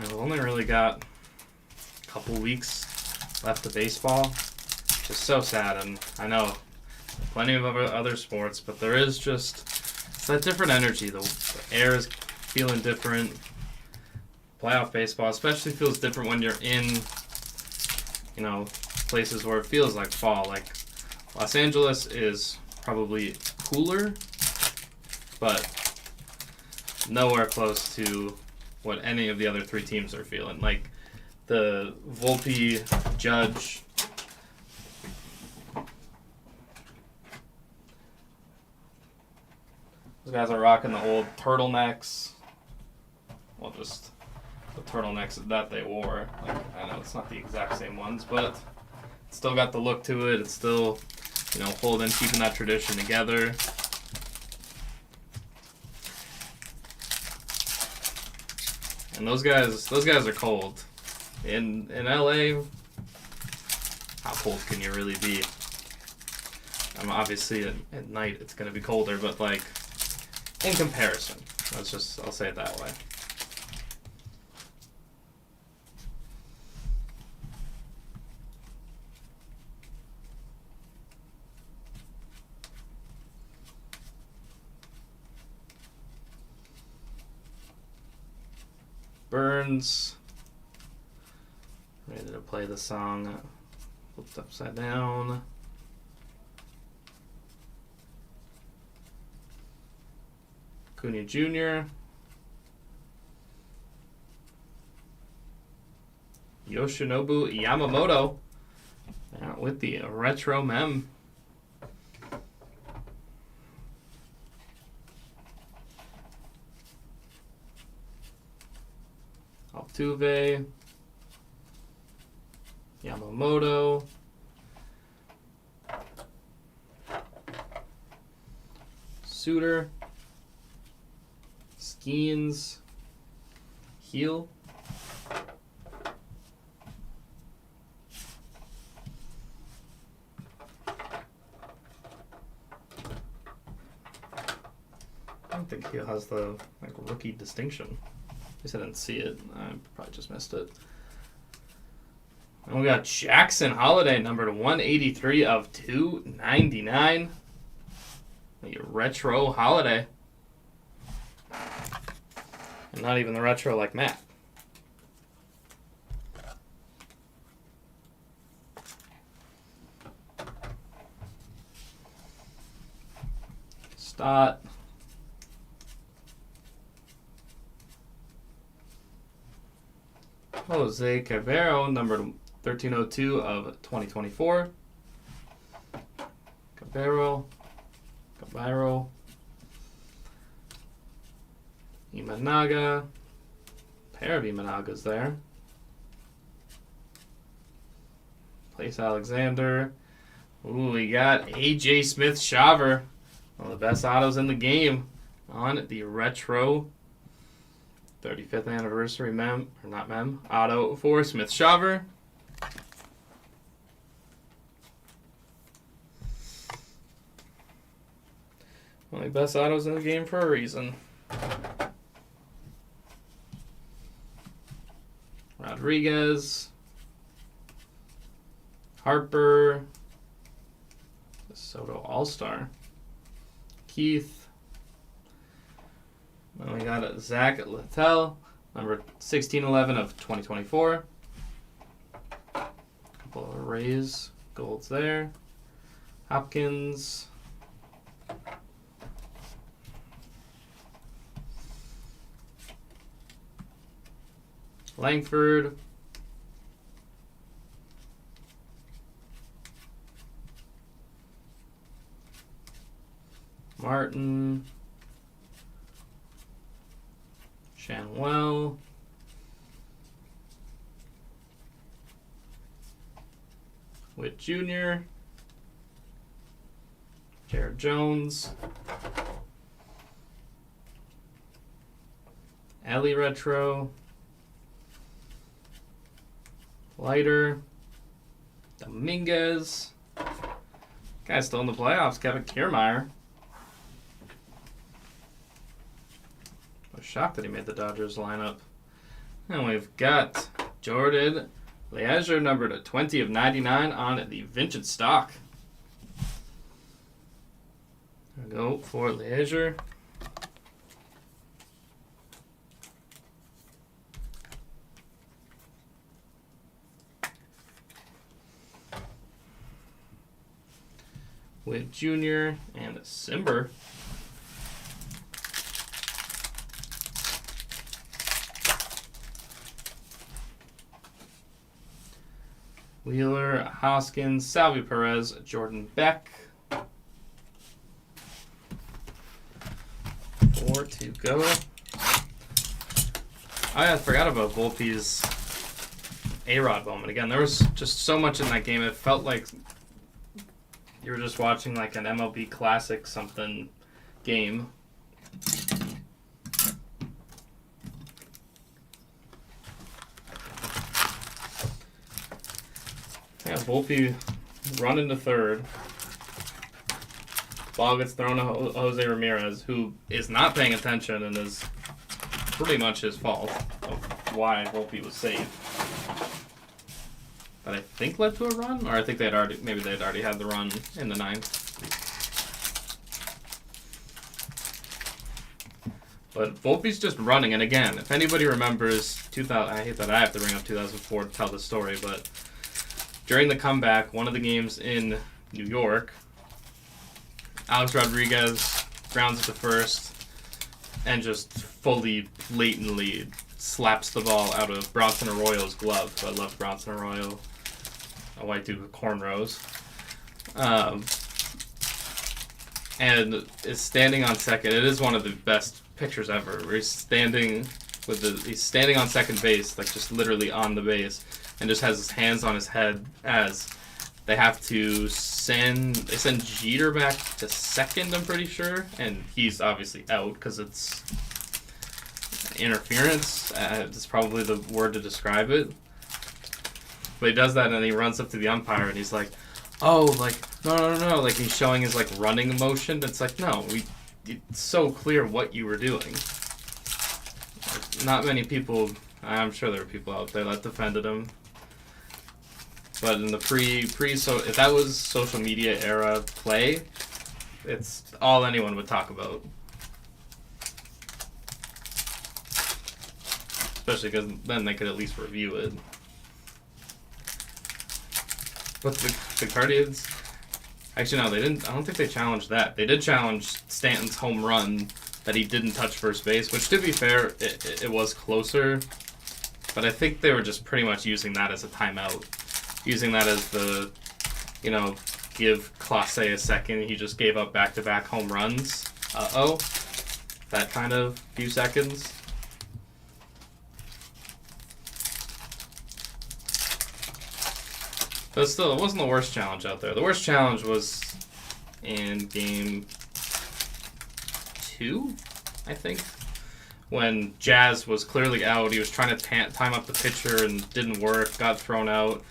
We've only really got a couple weeks left of baseball, which is so sad. And I know plenty of other sports, but there is just it's that different energy. The air is feeling different. Playoff baseball especially feels different when you're in, places where it feels like fall. Like Los Angeles is probably cooler, but nowhere close to what any of the other three teams are feeling. Like the Volpe, Judge, those guys are rocking the old turtlenecks. Well, just the turtlenecks that they wore. Like, I know it's not the exact same ones, but it's still got the look to it. It's still, keeping that tradition together. And those guys are cold. In LA, how cold can you really be? Obviously at night it's gonna be colder, but like in comparison, I'll say it that way. Burns, ready to play the song Flipped Upside Down. Acuna Jr. Yoshinobu Yamamoto with the retro mem. Altuve, Yamamoto, Suter, Skeens, Heel, I don't think Heel has the rookie distinction. I guess I didn't see it. I probably just missed it. And we got Jackson Holiday, numbered 183 of 299. The retro Holiday. And not even the retro like Matt. Stott. Jose Cabero, numbered 1302 of 2024. Cabero. Imanaga. Pair of Imanagas there. Place Alexander. Ooh, we got AJ Smith-Shawver. One of the best autos in the game on the retro 35th anniversary auto for Smith-Shawver. One of the best autos in the game for a reason. Rodriguez. Harper. Soto All-Star. Keith. Then we got Zach Littell, number 1611 of 2024. Couple of Rays, golds there. Hopkins. Langford. Martin. Shanwell. Witt Jr. Jared Jones. Ellie Retro. Leiter. Dominguez. Guy's still in the playoffs. Kevin Kiermaier. I was shocked that he made the Dodgers lineup. And we've got Jordan Leasure, number to 20 of 99 on the vintage stock. Go for Leasure. Witt Jr. and Simber. Wheeler, Hoskins, Salvi Perez, Jordan Beck. 4 to go. I forgot about Volpe's A-Rod moment. Again, there was just so much in that game. It felt like you were just watching like an MLB Classic something game. Yeah, Volpe run into third. Ball gets thrown to Jose Ramirez, who is not paying attention and is pretty much his fault of why Volpe was saved. That I think led to a run, or I think they'd already had the run in the ninth. But Volpe's just running, and again, if anybody remembers 2000, I hate that I have to bring up 2004 to tell the story, but during the comeback, one of the games in New York, Alex Rodriguez grounds it to first and just fully, blatantly slaps the ball out of Bronson Arroyo's glove. So I love Bronson Arroyo, a white dude with cornrows. And is standing on second. It is one of the best pictures ever. Where he's standing on second base, like just literally on the base, and just has his hands on his head as they have to send Jeter back to second, I'm pretty sure, and he's obviously out because it's interference. It's probably the word to describe it. But he does that, and he runs up to the umpire, and he's like, "Oh, like no!" Like he's showing his like running motion. It's like, no, it's so clear what you were doing. Like, not many people. I'm sure there were people out there that defended him. But in the so if that was social media era play, it's all anyone would talk about. Especially because then they could at least review it. But the Guardians, actually no, they didn't. I don't think they challenged that. They did challenge Stanton's home run that he didn't touch first base, which to be fair, it was closer. But I think they were just pretty much using that as a timeout. Using that as the, give Clase a second. He just gave up back-to-back home runs. That kind of few seconds. But still, it wasn't the worst challenge out there. The worst challenge was in game 2, I think. When Jazz was clearly out. He was trying to time up the pitcher and didn't work. Got thrown out.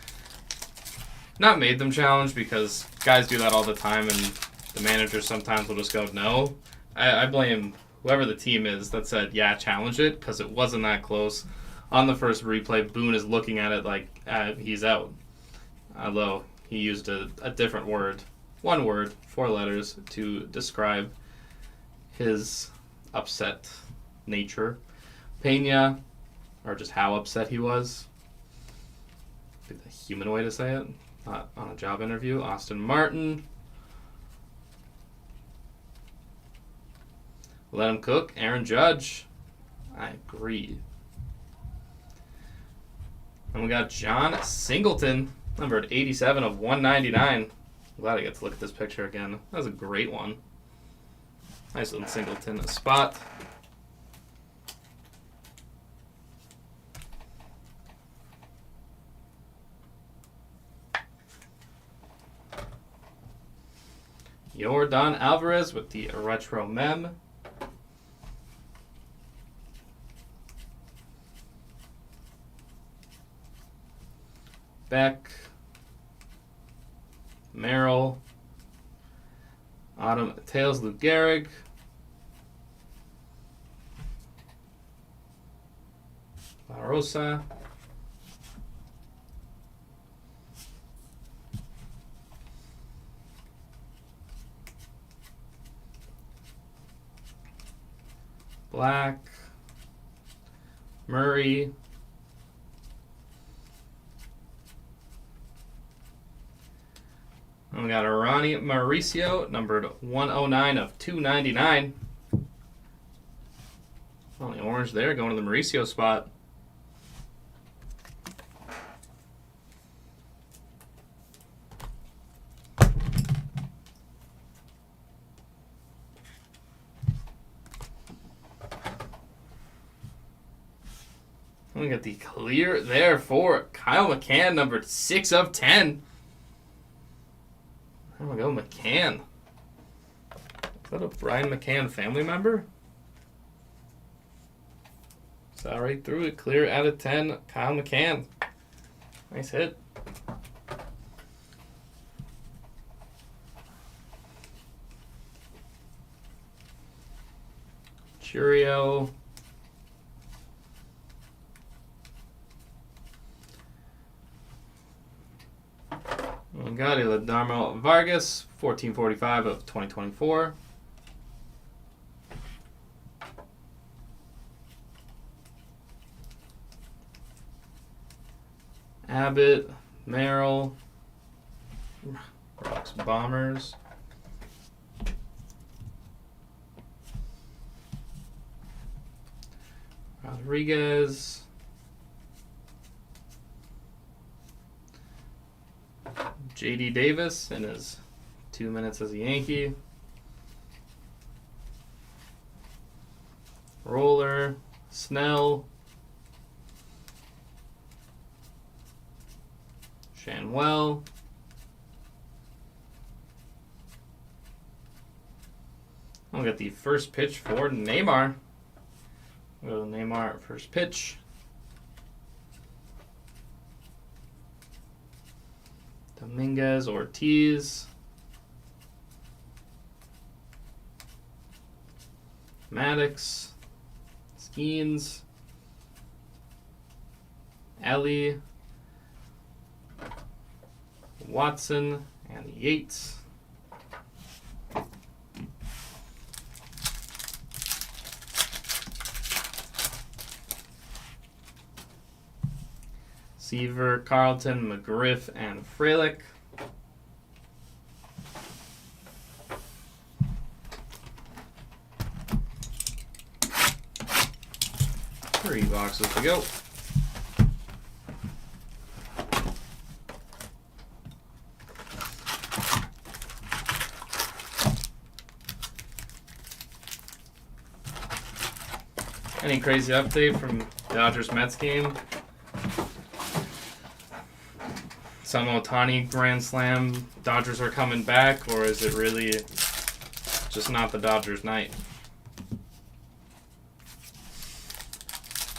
Not made them challenge because guys do that all the time and the managers sometimes will just go, no. I blame whoever the team is that said, yeah, challenge it, because it wasn't that close. On the first replay, Boone is looking at it like he's out. Although he used a different word, one word, 4 letters, to describe his upset nature. Pena, or just how upset he was. Be the human way to say it, not on a job interview. Austin Martin. Let him cook. Aaron Judge. I agree. And we got John Singleton, numbered 87 of 199. I'm glad I get to look at this picture again. That was a great one. Nice little Singleton spot. Yordan Alvarez with the retro mem. Beck, Merrill, Autumn Tails, Luke Gehrig, La Rosa, Black, Murray, and we got a Ronnie Mauricio, numbered 109 of 299. Only orange there, going to the Mauricio spot. We got the clear there for Kyle McCann, numbered 6 of 10. There we go, McCann. Is that a Brian McCann family member? Saw right through it. Clear out of 10. Kyle McCann. Nice hit. Churio. We got Darmo Vargas, 1445 of 2024. Abbott, Merrill, Rocks Bombers. Rodriguez. J.D. Davis in his 2 minutes as a Yankee. Roller, Snell, Shanwell, we'll get the first pitch for Neymar. We'll go to Neymar first pitch. Dominguez, Ortiz, Maddox, Skeens, Ellie, Watson, and Yates. Seaver, Carlton, McGriff, and Frelick. Three boxes to go. Any crazy update from Dodgers-Mets game? Some Ohtani Grand Slam, Dodgers are coming back, or is it really just not the Dodgers' night?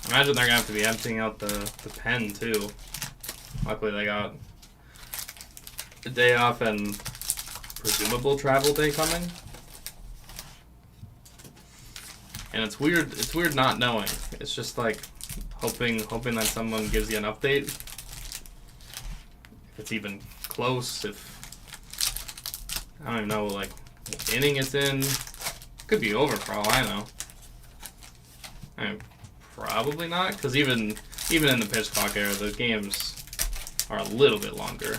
Imagine they're going to have to be emptying out the pen, too. Luckily, they got a day off and presumable travel day coming. And it's weird not knowing. It's just like hoping that someone gives you an update. If it's even close. If I don't even know like what inning it's in. Could be over for all I know. I mean, probably not, because even in the pitch clock era, the games are a little bit longer.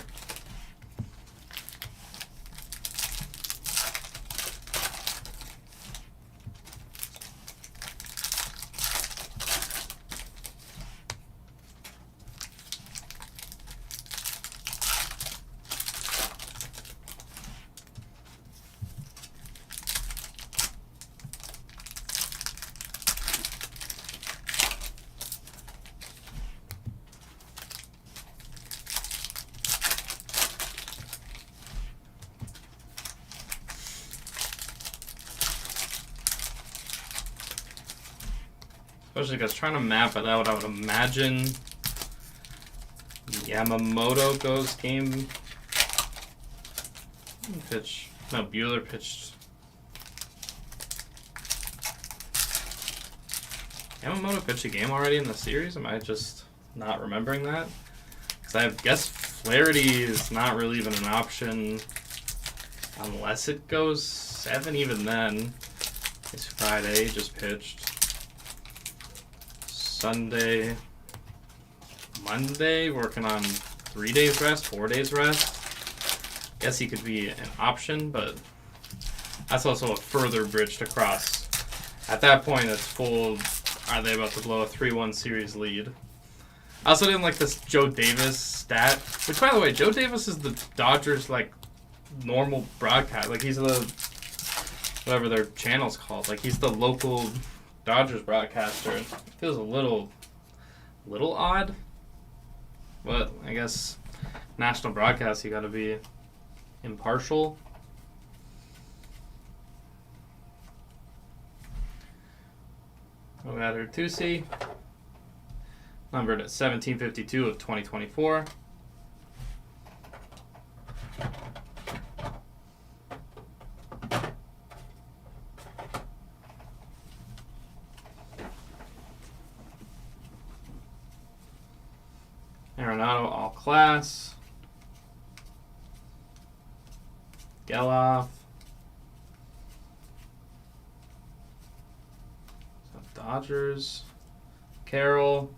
Especially because trying to map it out, I would imagine Yamamoto goes game pitch. No, Buehler pitched. Yamamoto pitched a game already in the series? Am I just not remembering that? Because I guess Flaherty is not really even an option unless it goes 7. Even then, it's Friday, just pitched. Sunday, Monday, working on 3 days rest, 4 days rest. Guess he could be an option, but that's also a further bridge to cross. At that point, it's full, are they about to blow a 3-1 series lead? I also didn't like this Joe Davis stat, which, by the way, Joe Davis is the Dodgers, like, normal broadcast. Like, he's the, whatever their channel's called. Like, he's the local Dodgers broadcaster. It feels a little odd, but I guess national broadcast, you got to be impartial. We got Bertuzzi, numbered at 1752 of 2024. Arenado, all class. Geloff. Dodgers. Carroll.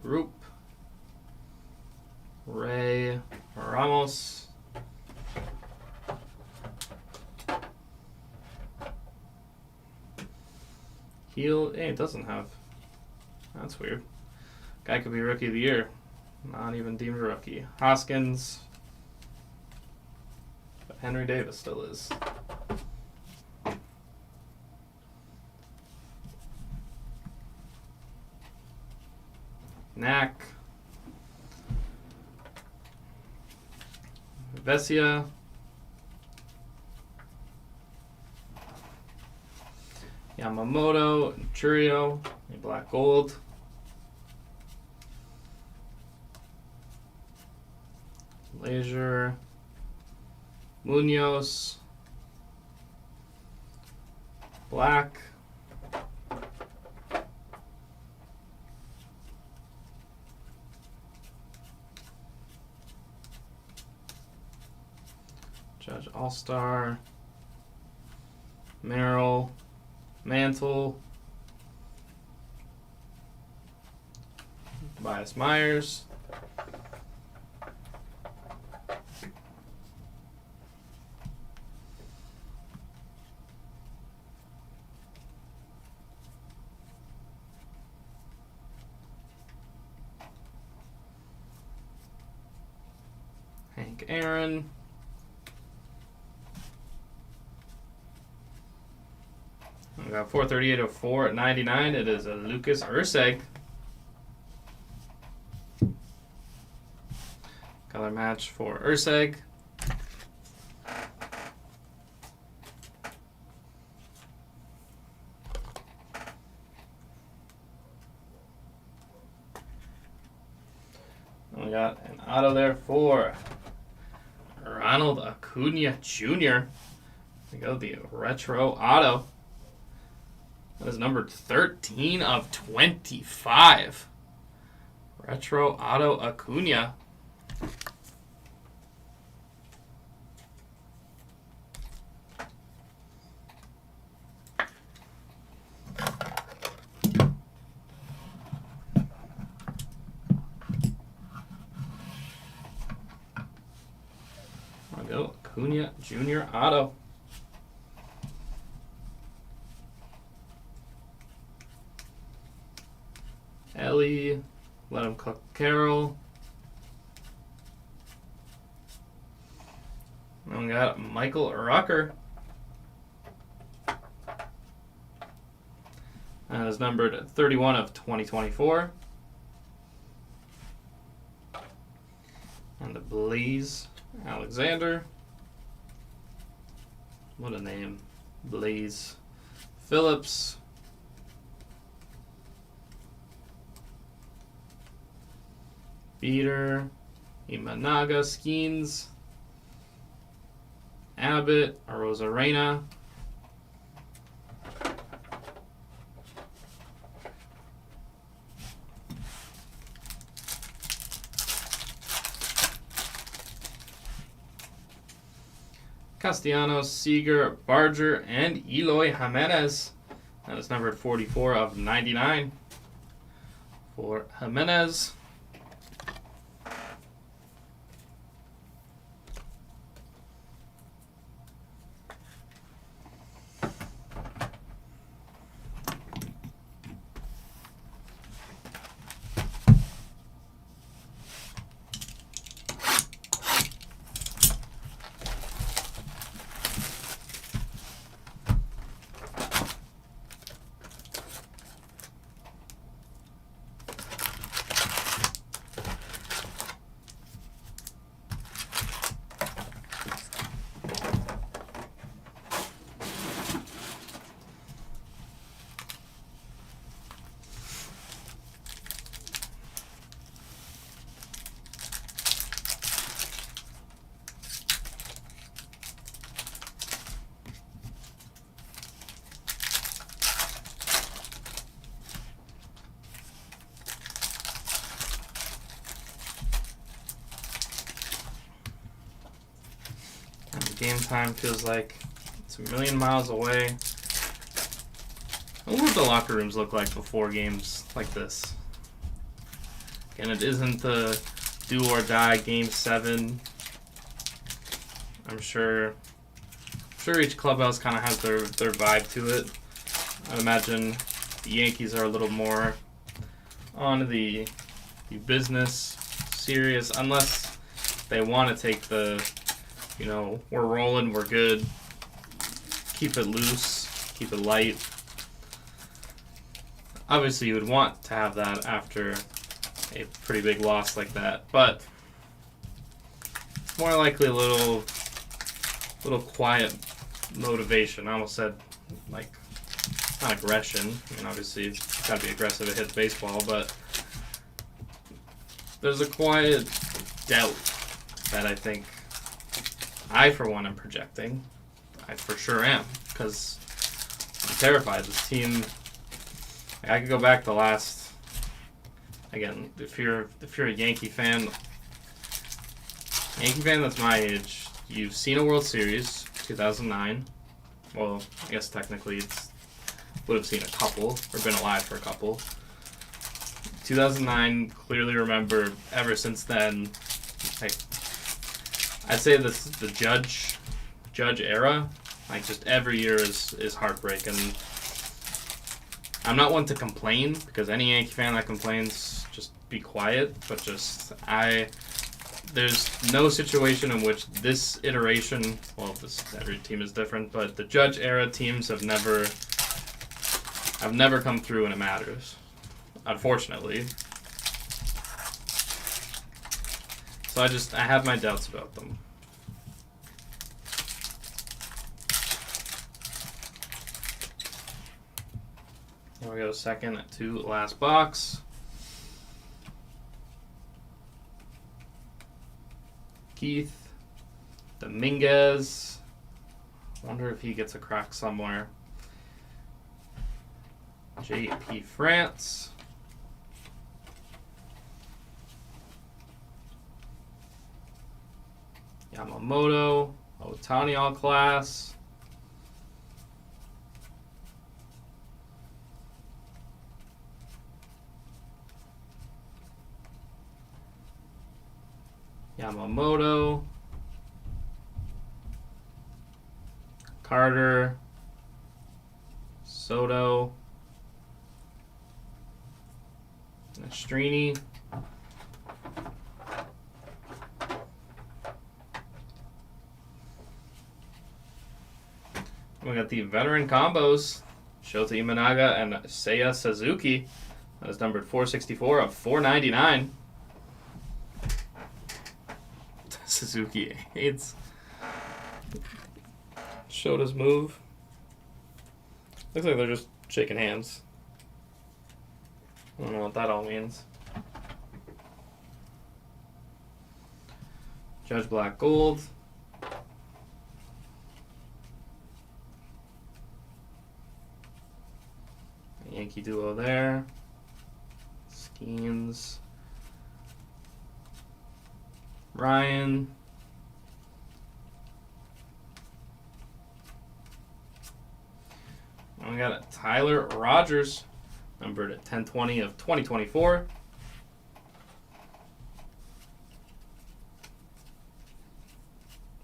Roop. Ray. Ramos. Heel. Hey, it doesn't have. That's weird. Guy could be rookie of the year. Not even deemed a rookie. Hoskins. But Henry Davis still is. Knack. Vesia. Yamamoto, Churio, black gold. Laser, Munoz, black. Judge All-Star, Merrill, Mantle, Tobias Myers, Hank Aaron, we got 438/4 at 99. It is a Lucas Erceg. Color match for Erceg. And we got an auto there for Ronald Acuna Jr. We go the retro auto. That is numbered 13 of 25. Retro Auto Acuna. I'll go Acuna Junior Auto. Ellie, let him cook Carroll. And we got Michael Rucker. And is numbered 31 of 2024. And the Blaze Alexander. What a name. Blaze Phillips. Beater. Imanaga Skeens. Abbott. Arozarena. Castellanos, Seager, Barger, and Eloy Jimenez. That is numbered 44 of 99 for Jimenez. Game time feels like it's a million miles away. I wonder what the locker rooms look like before games like this. Again, it isn't the do or die Game 7. I'm sure each clubhouse kind of has their vibe to it. I'd imagine the Yankees are a little more on the business, serious, unless they want to take the, we're rolling, we're good, keep it loose, keep it light. Obviously, you would want to have that after a pretty big loss like that, but it's more likely a little quiet motivation. I almost said, not aggression. I mean, obviously, it's got to be aggressive to hit baseball, but there's a quiet doubt that I think I, for one, am projecting. I for sure am, because I'm terrified. This team, I could go back the last, again, if you're a Yankee fan that's my age, you've seen a World Series, 2009. Well, I guess technically would have seen a couple, or been alive for a couple. 2009, clearly remember, ever since then, I'd say the Judge era, just every year is heartbreak, and I'm not one to complain, because any Yankee fan that complains, just be quiet, but there's no situation in which this iteration, every team is different, but the Judge era teams have never come through when it matters, unfortunately. So I have my doubts about them. Here we go, second to last box. Keith Dominguez. Wonder if he gets a crack somewhere. J.P. France. Yamamoto, Ohtani all class. Yamamoto, Carter, Soto, Nastrini, we got the veteran combos, Shota Imanaga and Seiya Suzuki. That is numbered 464 of 499. Suzuki hates Shota's move. Looks like they're just shaking hands. I don't know what that all means. Judge Black Gold. Yankee duo there. Skeens. Ryan. And we got a Tyler Rogers, numbered at 1020 of 2024.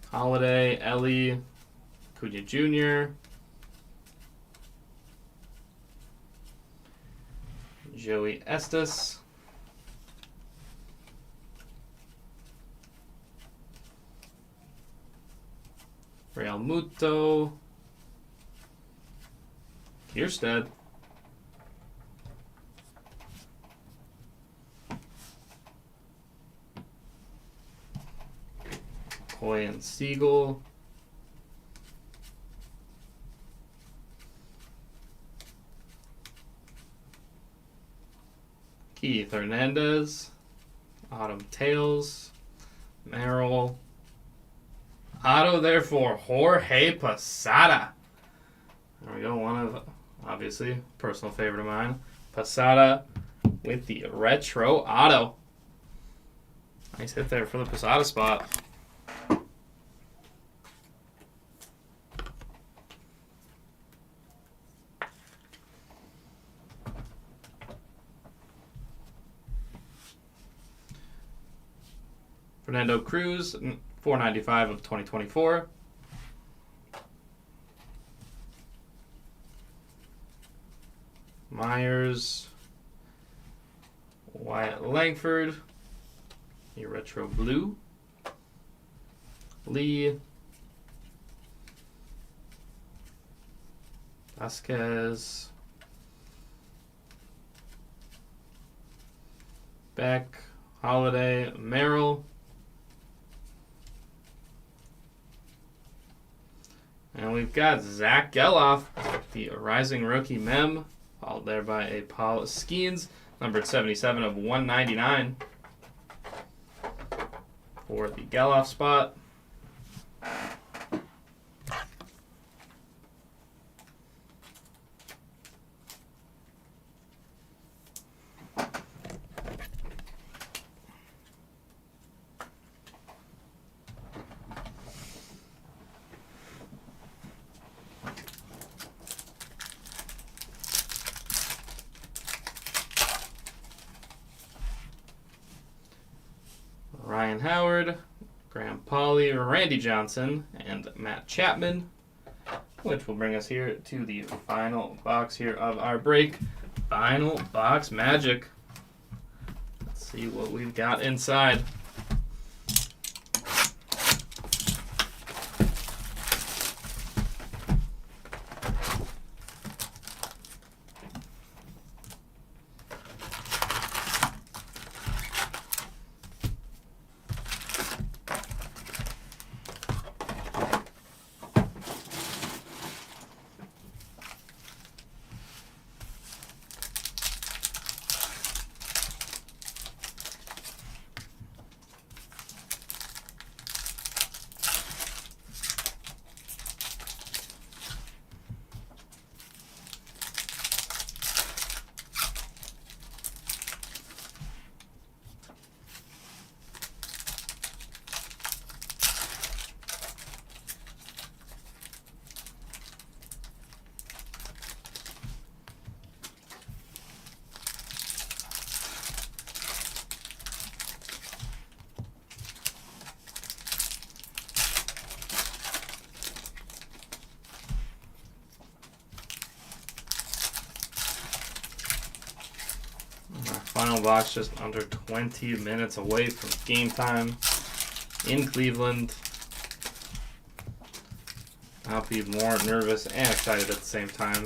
Holiday, Ellie, Cunha Jr., Joey Estes, Real Muto, Kierstead, Coy and Siegel, Keith Hernandez, Autumn Tales, Merrill, auto there for Jorge Posada. There we go, one of, obviously, personal favorite of mine. Posada with the retro auto. Nice hit there for the Posada spot. Fernando Cruz, 495 of 2024. Myers, Wyatt Langford, a retro blue. Lee, Vasquez, Beck, Holiday, Merrill. And we've got Zach Geloff, the rising rookie mem, followed there by a Paul Skeens, numbered 77 of 199 for the Geloff spot. Ryan Howard, Graham Pauley, Randy Johnson, and Matt Chapman, which will bring us here to the final box here of our break. Final box magic. Let's see what we've got inside. Final box just under 20 minutes away from game time in Cleveland. I'll be more nervous and excited at the same time.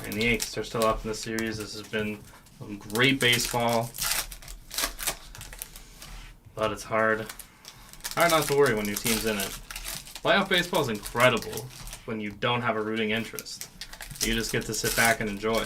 And the Yankees are still up in the series. This has been some great baseball. But it's hard. Hard not to worry when your team's in it. Playoff baseball is incredible when you don't have a rooting interest. You just get to sit back and enjoy.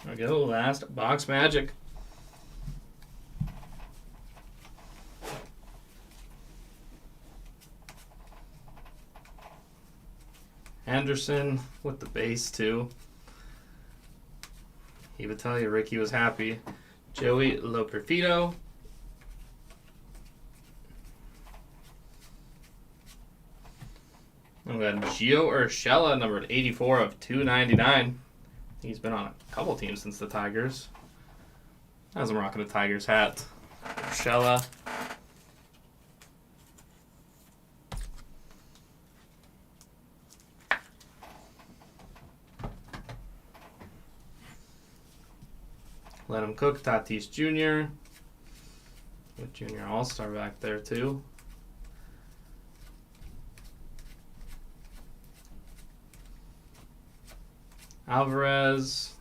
There we go, last box magic. Anderson with the base too. He would tell you Ricky was happy. Joey Loperfido. And we got Gio Urshela, numbered 84 of 299. He's been on a couple teams since the Tigers. As I'm rocking a Tigers hat. Urshela. Let him cook. Tatis Jr. With Junior All-Star back there too. Alvarez.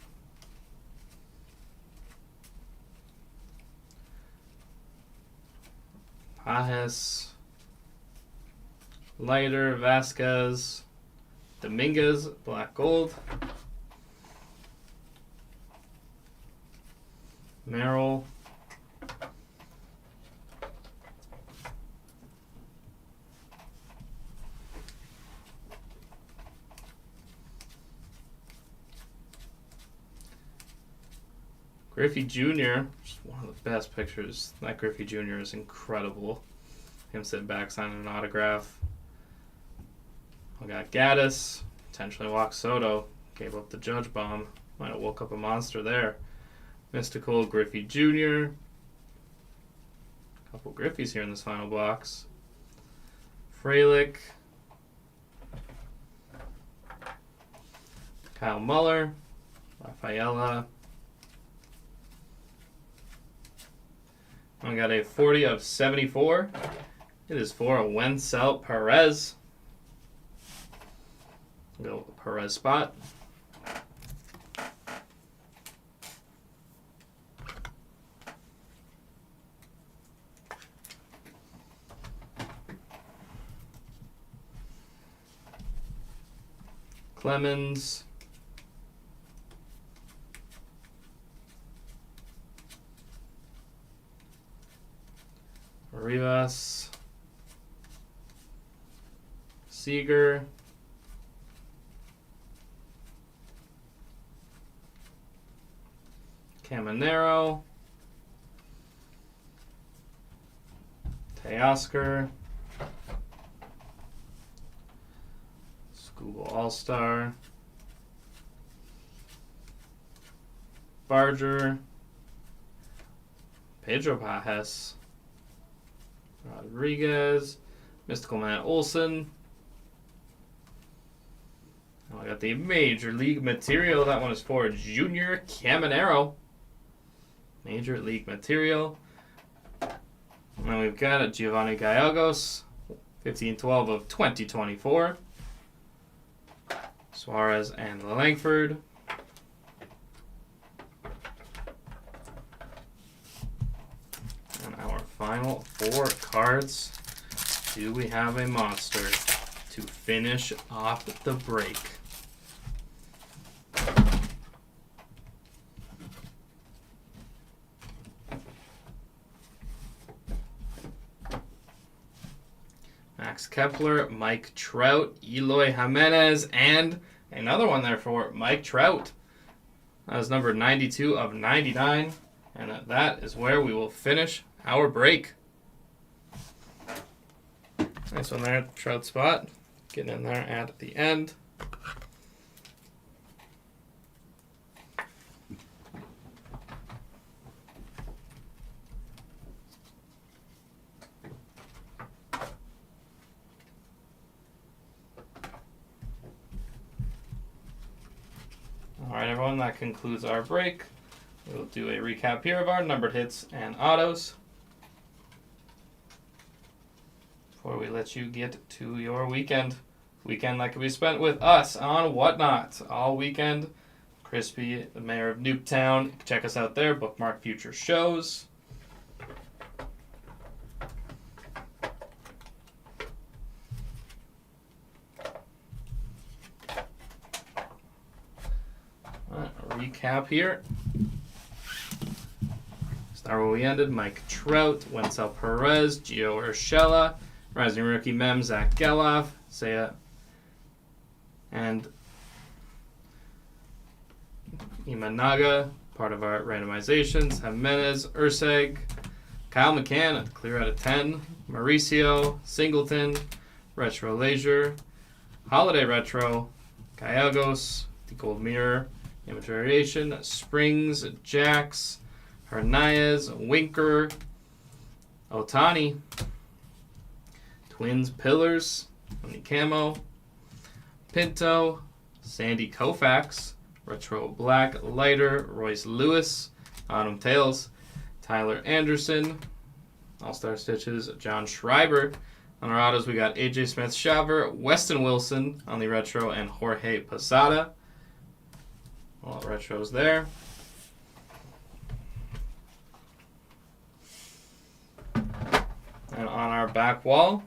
Pajes. Leiter, Vasquez. Dominguez, black gold. Merrill. Griffey Jr., just one of the best pictures. That Griffey Jr. is incredible. Him sitting back signing an autograph. We got Gaddis, potentially walk Soto. Gave up the Judge bomb. Might have woke up a monster there. Mystical Griffey Jr. Couple Griffies here in this final box. Frelick. Kyle Muller. Rafaela. We got a 40 of 74. It is for Wencel Perez. Go with the Perez spot. Clemens. Rivas. Seager. Caminero. Teoscar. Google All-Star. Barger. Pedro Pajes. Rodriguez. Mystical Matt Olson. Oh, I got the Major League Material. That one is for Junior Caminero. Major League Material. And then we've got Giovanni Gallegos. 15-12 of 2024. Suarez and Langford. final 4 cards. Do we have a monster to finish off the break? Max Kepler, Mike Trout, Eloy Jimenez, and another one there for Mike Trout. That was number 92 of 99, and that is where we will finish our break. Nice one there, Trout spot. Getting in there at the end. Alright everyone, that concludes our break. We'll do a recap here of our numbered hits and autos before we let you get to your weekend. Weekend that can be spent with us on Whatnot all weekend. Crispy, the mayor of Nuketown. Check us out there, bookmark future shows. Recap here. Start where we ended. Mike Trout, Wenzel Perez, Gio Urshela, rising rookie Mem, Zach Geloff, Saya, and Imanaga, part of our randomizations. Jimenez, Urseg, Kyle McCann, clear out of 10, Mauricio, Singleton, Retro Leisure, Holiday Retro, Gallegos, the Gold Mirror, Image Variation, Springs, Jax, Hernandez, Winker, Otani, Twins Pillars, on the Camo, Pinto, Sandy Koufax, Retro Black Lighter, Royce Lewis, Autumn Tails, Tyler Anderson, All-Star Stitches, John Schreiber. On our autos, we got AJ Smith-Shawver, Weston Wilson on the Retro, and Jorge Posada. All retros there. And on our back wall,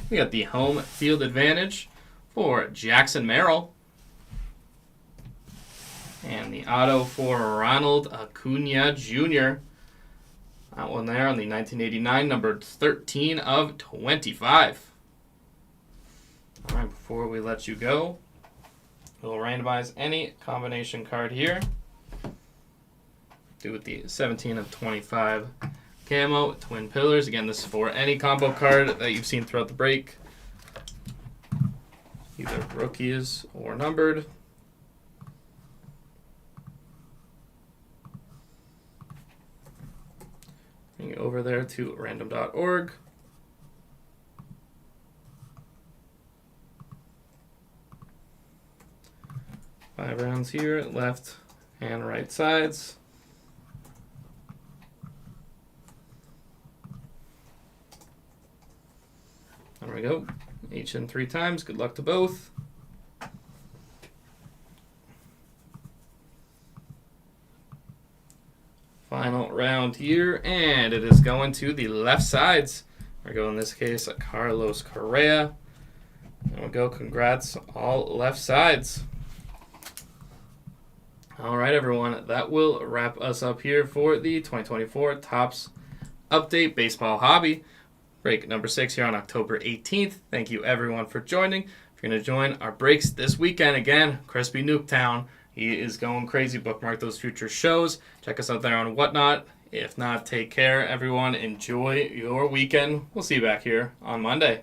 we got the home field advantage for Jackson Merrill. And the auto for Ronald Acuna Jr. That one there on the 1989, numbered 13 of 25. All right, before we let you go, we'll randomize any combination card here. Do with the 17 of 25 camo, Twin Pillars. Again, this is for any combo card that you've seen throughout the break, either rookies or numbered. Bring it over there to random.org. Five rounds here, left and right sides. There we go. Each in 3 times. Good luck to both. Final round here, and it is going to the left sides. We're going in this case Carlos Correa. There we go. Congrats, all left sides. All right, everyone, that will wrap us up here for the 2024 Topps Update Baseball Hobby. Break number 6 here on October 18th. Thank you, everyone, for joining. If you're going to join our breaks this weekend, again, Crispy Nuketown. He is going crazy. Bookmark those future shows. Check us out there on Whatnot. If not, take care, everyone. Enjoy your weekend. We'll see you back here on Monday.